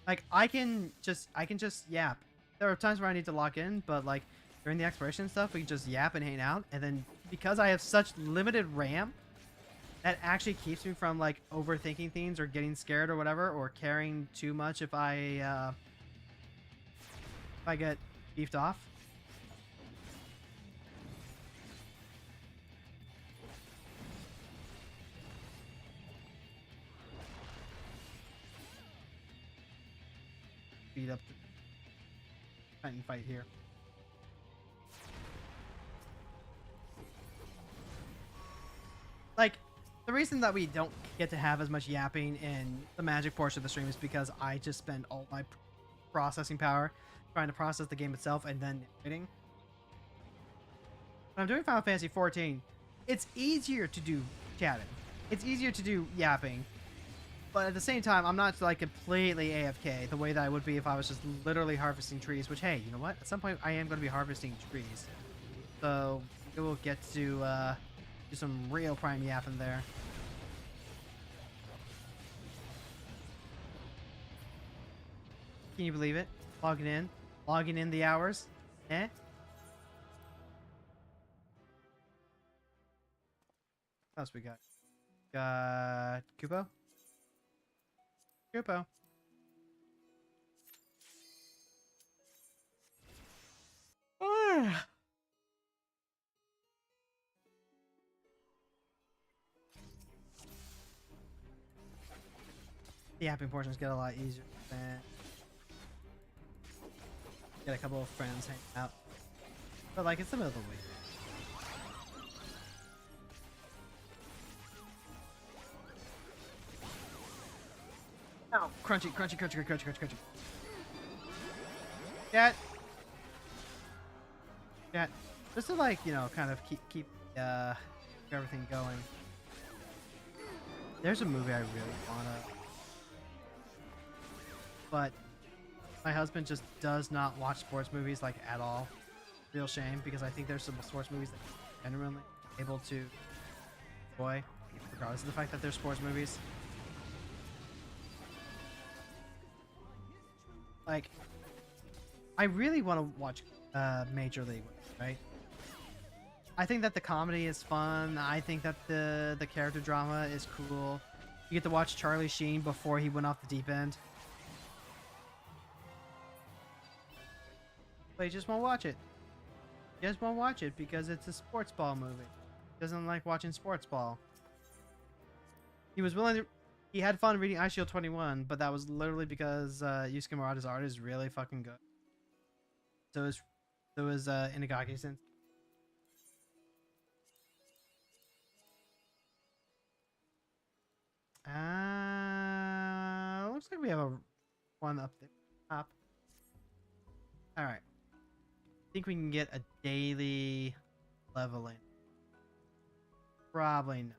Like I can just yap. There are times where I need to lock in, but like during the exploration stuff, we can just yap and hang out. And then because I have such limited RAM, that actually keeps me from like overthinking things or getting scared or whatever, or caring too much if I get beefed off. Beat up the Titan fight here. Like, the reason that we don't get to have as much yapping in the magic portion of the stream is because I just spend all my processing power trying to process the game itself and then narrating. When I'm doing Final Fantasy XIV, it's easier to do chatting. It's easier to do yapping. But at the same time, I'm not like completely AFK the way that I would be if I was just literally harvesting trees, which, hey, you know what? At some point, I am going to be harvesting trees. So, we'll get to do some real prime yapping there. Can you believe it? Logging in the hours. Eh? What else we got? Got Kupo. Kupo. The yapping portions get a lot easier. Get a couple of friends hanging out. But like, it's the middle of the week. Ow! Crunchy, crunchy, crunchy, crunchy, crunchy, crunchy. Cat. Cat. Just to like, you know, kind of keep everything going. There's a movie I really wanna, but my husband just does not watch sports movies like at all. Real shame, because I think there's some sports movies that I'm genuinely able to enjoy, regardless of the fact that they're sports movies. Like, I really want to watch Major League, right? I think that the comedy is fun. I think that the character drama is cool. You get to watch Charlie Sheen before he went off the deep end. But you just won't watch it. You just won't watch it because it's a sports ball movie. He doesn't like watching sports ball. He was willing to... He had fun reading Ice Shield 21, but that was literally because Yusuke Murata's art is really fucking good. So was Inagaki-sen. Looks like we have one up there. Top. Alright. I think we can get a daily leveling. Probably not.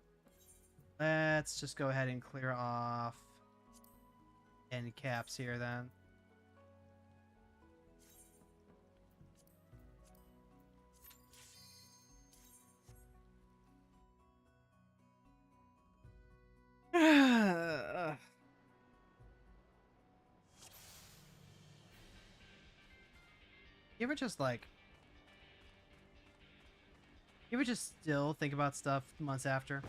Let's just go ahead and clear off end caps here then. You ever just like, you ever just still think about stuff months after?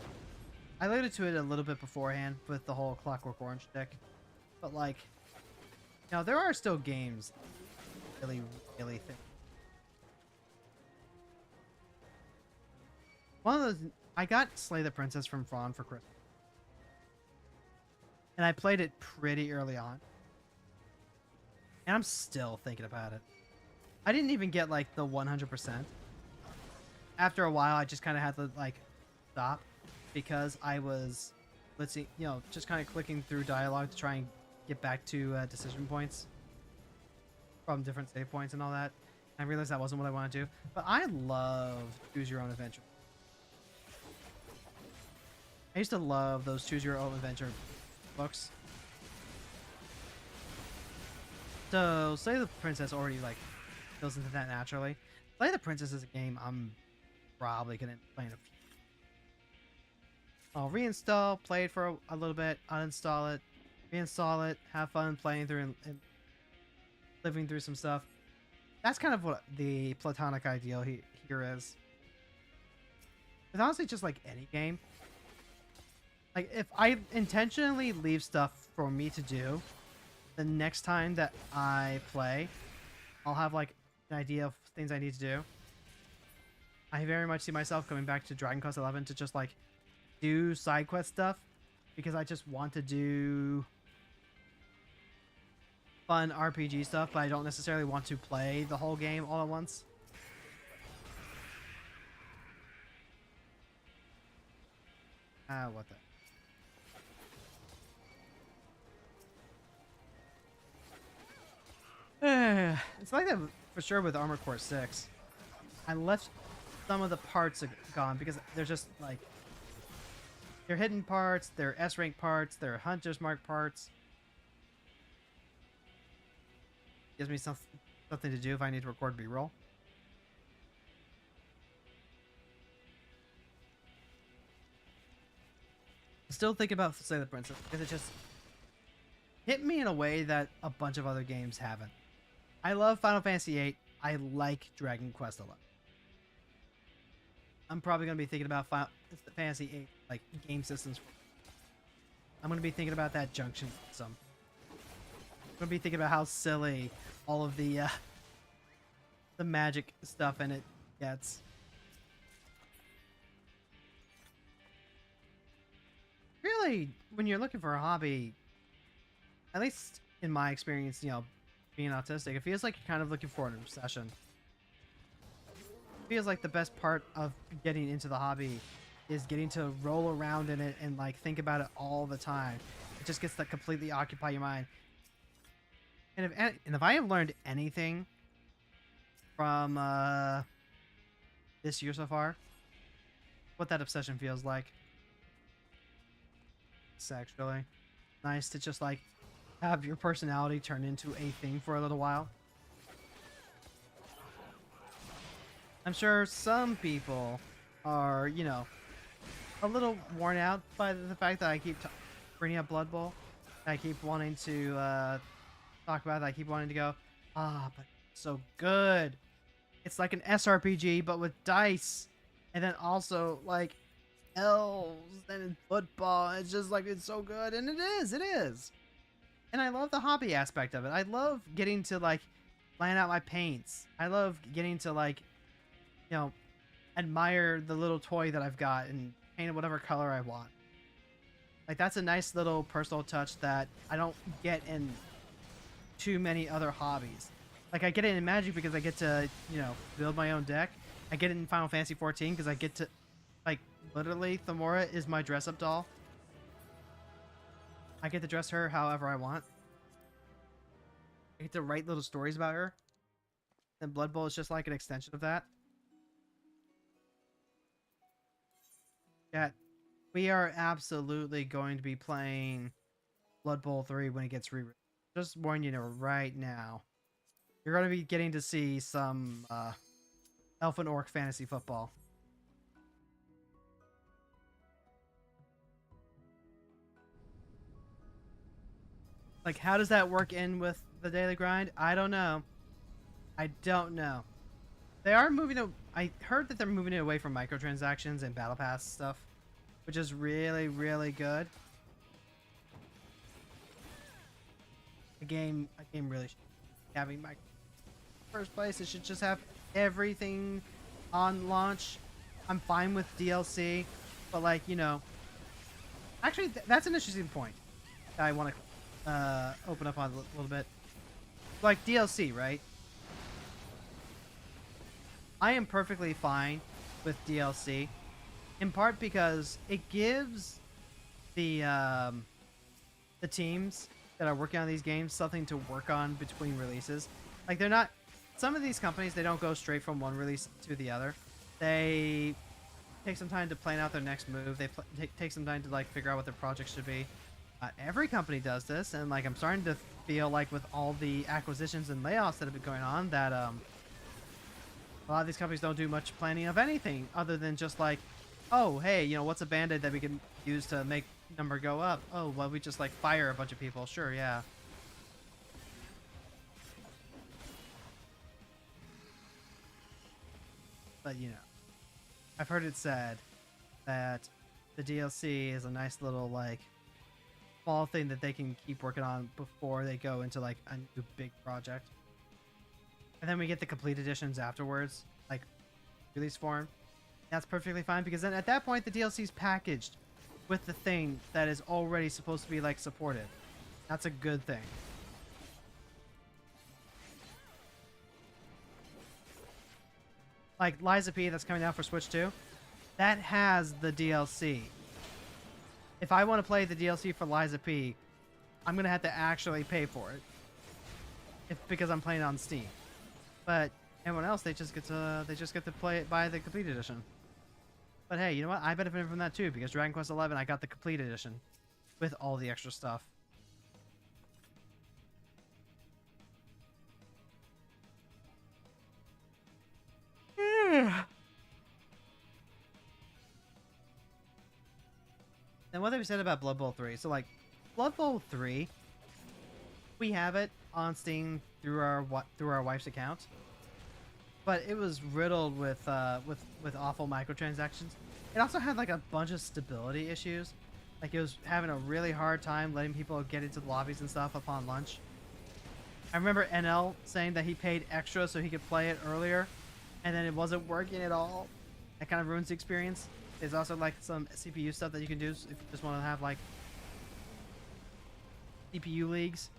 I alluded to it a little bit beforehand with the whole Clockwork Orange deck, but like, you know, there are still games really, really think. One of those, I got Slay the Princess from Fawn for Christmas, and I played it pretty early on, and I'm still thinking about it. I didn't even get like the 100%. After a while, I just kind of had to like stop because I was, let's see, you know, just kind of clicking through dialogue to try and get back to decision points from different save points and all that. And I realized that wasn't what I wanted to do. But I love Choose Your Own Adventure. I used to love those Choose Your Own Adventure books. So Slay the Princess already like goes into that naturally. Slay the Princess is a game I'm probably gonna play in a few. I'll reinstall, play it for a little bit, uninstall it, reinstall it, have fun playing through and living through some stuff. That's kind of what the platonic ideal here is. It's honestly just like any game. Like, if I intentionally leave stuff for me to do, the next time that I play, I'll have like an idea of things I need to do. I very much see myself coming back to Dragon Quest XI to just like do side quest stuff because I just want to do fun RPG stuff, but I don't necessarily want to play the whole game all at once. What the? It's like that for sure with Armored Core 6. I left some of the parts gone because they're just like, they're hidden parts, they're S-rank parts, they're Hunter's Mark parts. Gives me something to do if I need to record B-roll. Still think about Slay the Princess because it just hit me in a way that a bunch of other games haven't. I love Final Fantasy VIII. I like Dragon Quest XI. I'm probably going to be thinking about Final Fantasy VIII, like game systems. I'm going to be thinking about that junction system. I'm going to be thinking about how silly all of the magic stuff in it gets. Really, when you're looking for a hobby, at least in my experience, you know, being autistic, it feels like you're kind of looking for an obsession. It feels like the best part of getting into the hobby is getting to roll around in it and like think about it all the time. It just gets to completely occupy your mind. And if I have learned anything from this year so far, what that obsession feels like. It's actually nice to just like have your personality turn into a thing for a little while. I'm sure some people are, you know, a little worn out by the fact that I keep bringing up Blood Bowl. I keep wanting to talk about it. I keep wanting to go, but it's so good. It's like an SRPG, but with dice. And then also, like, elves and football. It's just like, it's so good. And it is. And I love the hobby aspect of it. I love getting to, like, plan out my paints. I love getting to, like, you know, admire the little toy that I've got and paint it whatever color I want. Like, that's a nice little personal touch that I don't get in too many other hobbies. Like, I get it in Magic because I get to, you know, build my own deck. I get it in Final Fantasy XIV because I get to, like, literally, Thamora is my dress-up doll. I get to dress her however I want. I get to write little stories about her. And Blood Bowl is just like an extension of that. Yeah, we are absolutely going to be playing Blood Bowl 3 when it gets re-released. Just warning you right now. You're going to be getting to see some Elf and Orc fantasy football. Like, how does that work in with the daily grind? I don't know. I don't know. They are moving to... I heard that they're moving it away from microtransactions and battle pass stuff, which is really, really good. A game really should be having my first place. It should just have everything on launch. I'm fine with DLC, but like, you know, actually that's an interesting point that I want to open up on a little bit. Like DLC, right? I am perfectly fine with DLC, in part because it gives the teams that are working on these games something to work on between releases. Like, they're not... Some of these companies, they don't go straight from one release to the other. They take some time to plan out their next move. They take some time to, like, figure out what their project should be. Every company does this, and, like, I'm starting to feel like with all the acquisitions and layoffs that have been going on that, a lot of these companies don't do much planning of anything other than just, like, oh, hey, you know, what's a band-aid that we can use to make number go up? Oh, well, we just, like, fire a bunch of people. Sure, yeah. But, you know, I've heard it said that the DLC is a nice little, like, small thing that they can keep working on before they go into, like, a new big project. And then we get the complete editions afterwards, like, release form. That's perfectly fine, because then at that point, the DLC is packaged with the thing that is already supposed to be, like, supported. That's a good thing. Like Liza P that's coming out for Switch 2, that has the DLC. If I want to play the DLC for Liza P, I'm gonna have to actually pay for it, because I'm playing on Steam. But everyone else, they just get to play it by the complete edition. But hey, you know what? I benefited from that too, because Dragon Quest XI, I got the complete edition with all the extra stuff. And what have we said about Blood Bowl 3? So, like, Blood Bowl 3, we have it on Steam through our wife's account, but it was riddled with awful microtransactions. It also had like a bunch of stability issues. Like, it was having a really hard time letting people get into the lobbies and stuff upon lunch. I remember NL saying that he paid extra so he could play it earlier, and then it wasn't working at all. That kind of ruins the experience. There's also like some CPU stuff that you can do if you just want to have like CPU leagues.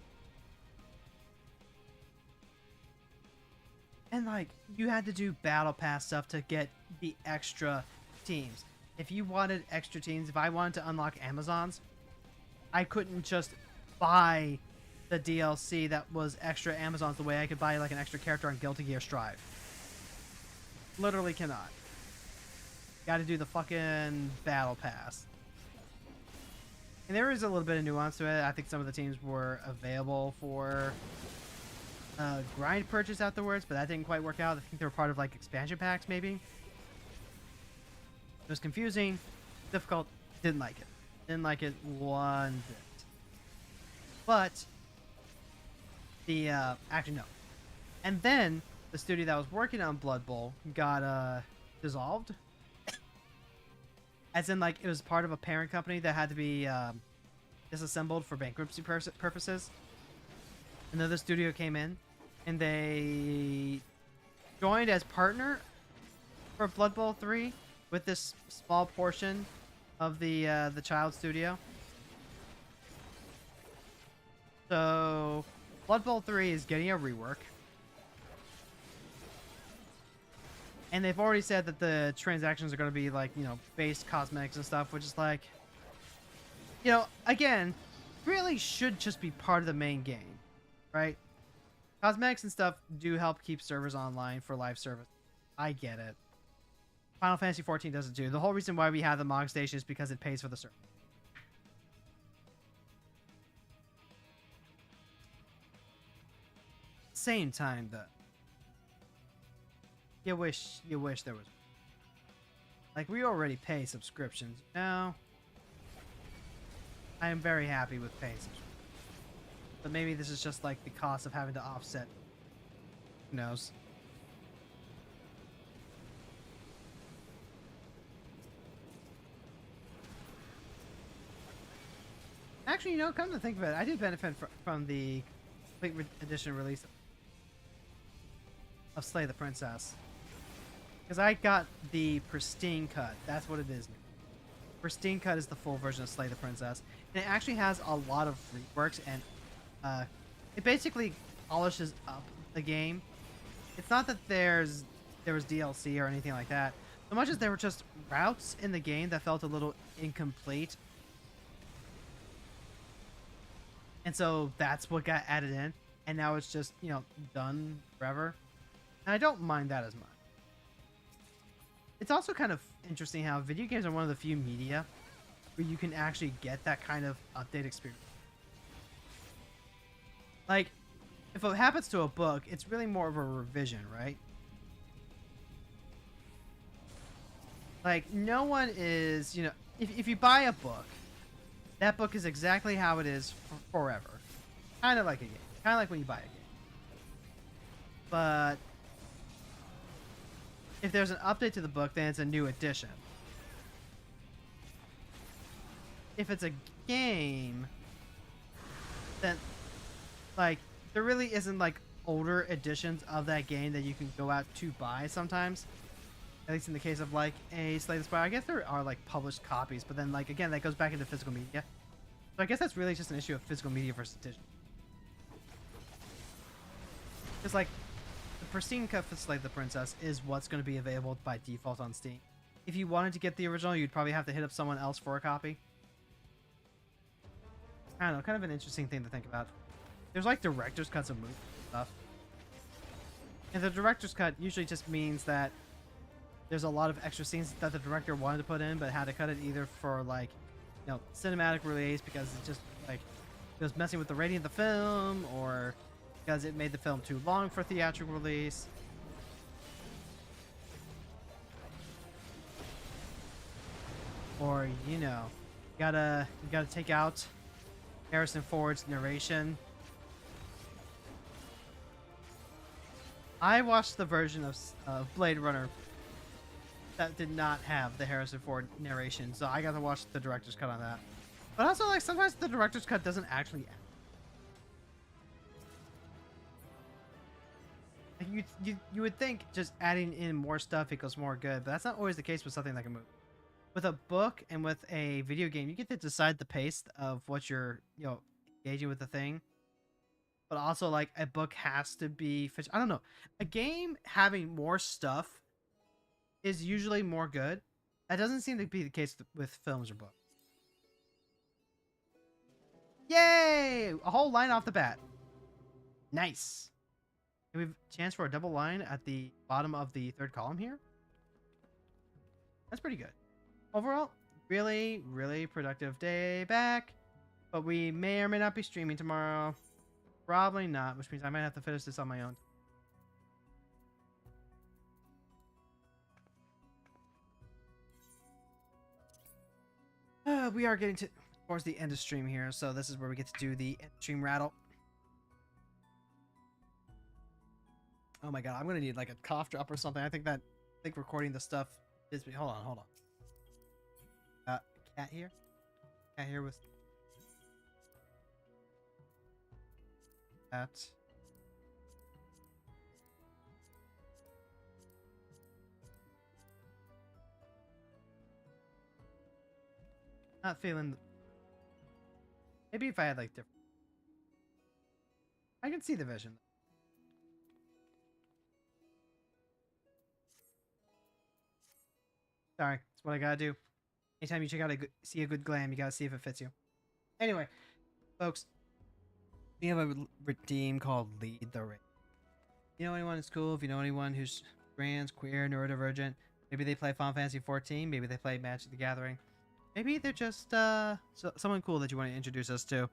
And like, you had to do battle pass stuff to get the extra teams. If you wanted extra teams, if I wanted to unlock Amazons, I couldn't just buy the DLC that was extra Amazons the way I could buy like an extra character on Guilty Gear Strive. Literally cannot. Got to do the fucking battle pass. And there is a little bit of nuance to it. I think some of the teams were available for grind purchase afterwards, but that didn't quite work out. I think they were part of like expansion packs, maybe. It was confusing, difficult. Didn't like it. Didn't like it one bit. But the actually no. And then the studio that was working on Blood Bowl got dissolved. As in, like, it was part of a parent company that had to be disassembled for bankruptcy purposes. Another studio came in, and they joined as partner for Blood Bowl 3 with this small portion of the child studio. So, Blood Bowl 3 is getting a rework. And they've already said that the transactions are going to be, like, you know, base cosmetics and stuff, which is, like, you know, again, really should just be part of the main game, right? Cosmetics and stuff do help keep servers online for live service. I get it. Final Fantasy 14 does it too. The whole reason why we have the Mog Station is because it pays for the service. Same time though. You wish there was. Like, we already pay subscriptions. No. I am very happy with paying subscriptions. But maybe this is just like the cost of having to offset. Who knows? Actually, you know, come to think of it, I did benefit from the complete edition release of Slay the Princess. Because I got the pristine cut. That's what it is. Pristine cut is the full version of Slay the Princess. And it actually has a lot of reworks, and it basically polishes up the game. It's not that there was DLC or anything like that, so much as there were just routes in the game that felt a little incomplete. And so that's what got added in, and now it's just, you know, done forever. And I don't mind that as much. It's also kind of interesting how video games are one of the few media where you can actually get that kind of update experience. Like, if it happens to a book, it's really more of a revision, right? Like, no one is, you know, if you buy a book, that book is exactly how it is forever. Kind of like a game. Kind of like when you buy a game. But if there's an update to the book, then it's a new edition. If it's a game, then, like, there really isn't, like, older editions of that game that you can go out to buy sometimes. At least in the case of, like, a Slay the Spire. I guess there are, like, published copies, but then, like, again, that goes back into physical media. So I guess that's really just an issue of physical media versus digital. Because, like, the pristine cut for Slay the Princess is what's going to be available by default on Steam. If you wanted to get the original, you'd probably have to hit up someone else for a copy. I don't know, kind of an interesting thing to think about. There's, like, director's cuts of movies and stuff. And the director's cut usually just means that there's a lot of extra scenes that the director wanted to put in, but had to cut it either for, like, you know, cinematic release because it just, like, it was messing with the rating of the film, or because it made the film too long for theatrical release. Or, you know, you gotta take out Harrison Ford's narration. I watched the version of Blade Runner that did not have the Harrison Ford narration, so I got to watch the director's cut on that. But also, like, sometimes the director's cut doesn't actually add. Like, you would think just adding in more stuff equals more good, but that's not always the case with something like a movie. With a book and with a video game, you get to decide the pace of what you're, you know, engaging with the thing. But also, like, a book has to be... I don't know. A game having more stuff is usually more good. That doesn't seem to be the case with films or books. Yay! A whole line off the bat. Nice. And we have a chance for a double line at the bottom of the third column here. That's pretty good. Overall, really, really productive day back. But we may or may not be streaming tomorrow. Probably not, which means I might have to finish this on my own. We are getting towards the end of stream here, so this is where we get to do the end stream rattle. Oh my god, I'm gonna need like a cough drop or something. I think recording the stuff is... Hold on. Cat here? Cat here with... that. Not feeling... Maybe if I had like different... I can see the vision. Sorry, that's what I gotta do. Anytime you check out see a good glam, you gotta see if it fits you. Anyway, folks, we have a redeem called Lead the Race. If you know anyone in school, if you know anyone who's trans, queer, neurodivergent, Maybe they play Final Fantasy 14. Maybe they play Magic the Gathering. Maybe they're just someone cool that you want to introduce us to.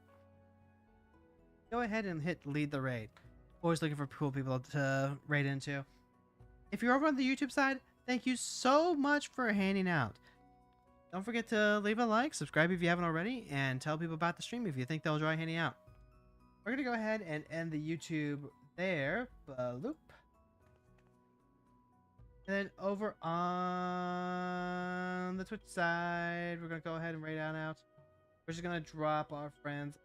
Go ahead and hit lead the raid. Always looking for cool people to raid into. If you're over on the YouTube side, thank you so much for hanging out. Don't forget to leave a like, subscribe if you haven't already, and tell people about the stream if you think they'll enjoy hanging out. We're going to go ahead and end the YouTube there. Loop. And then over on the Twitch side, we're going to go ahead and raid out. We're just going to drop our friends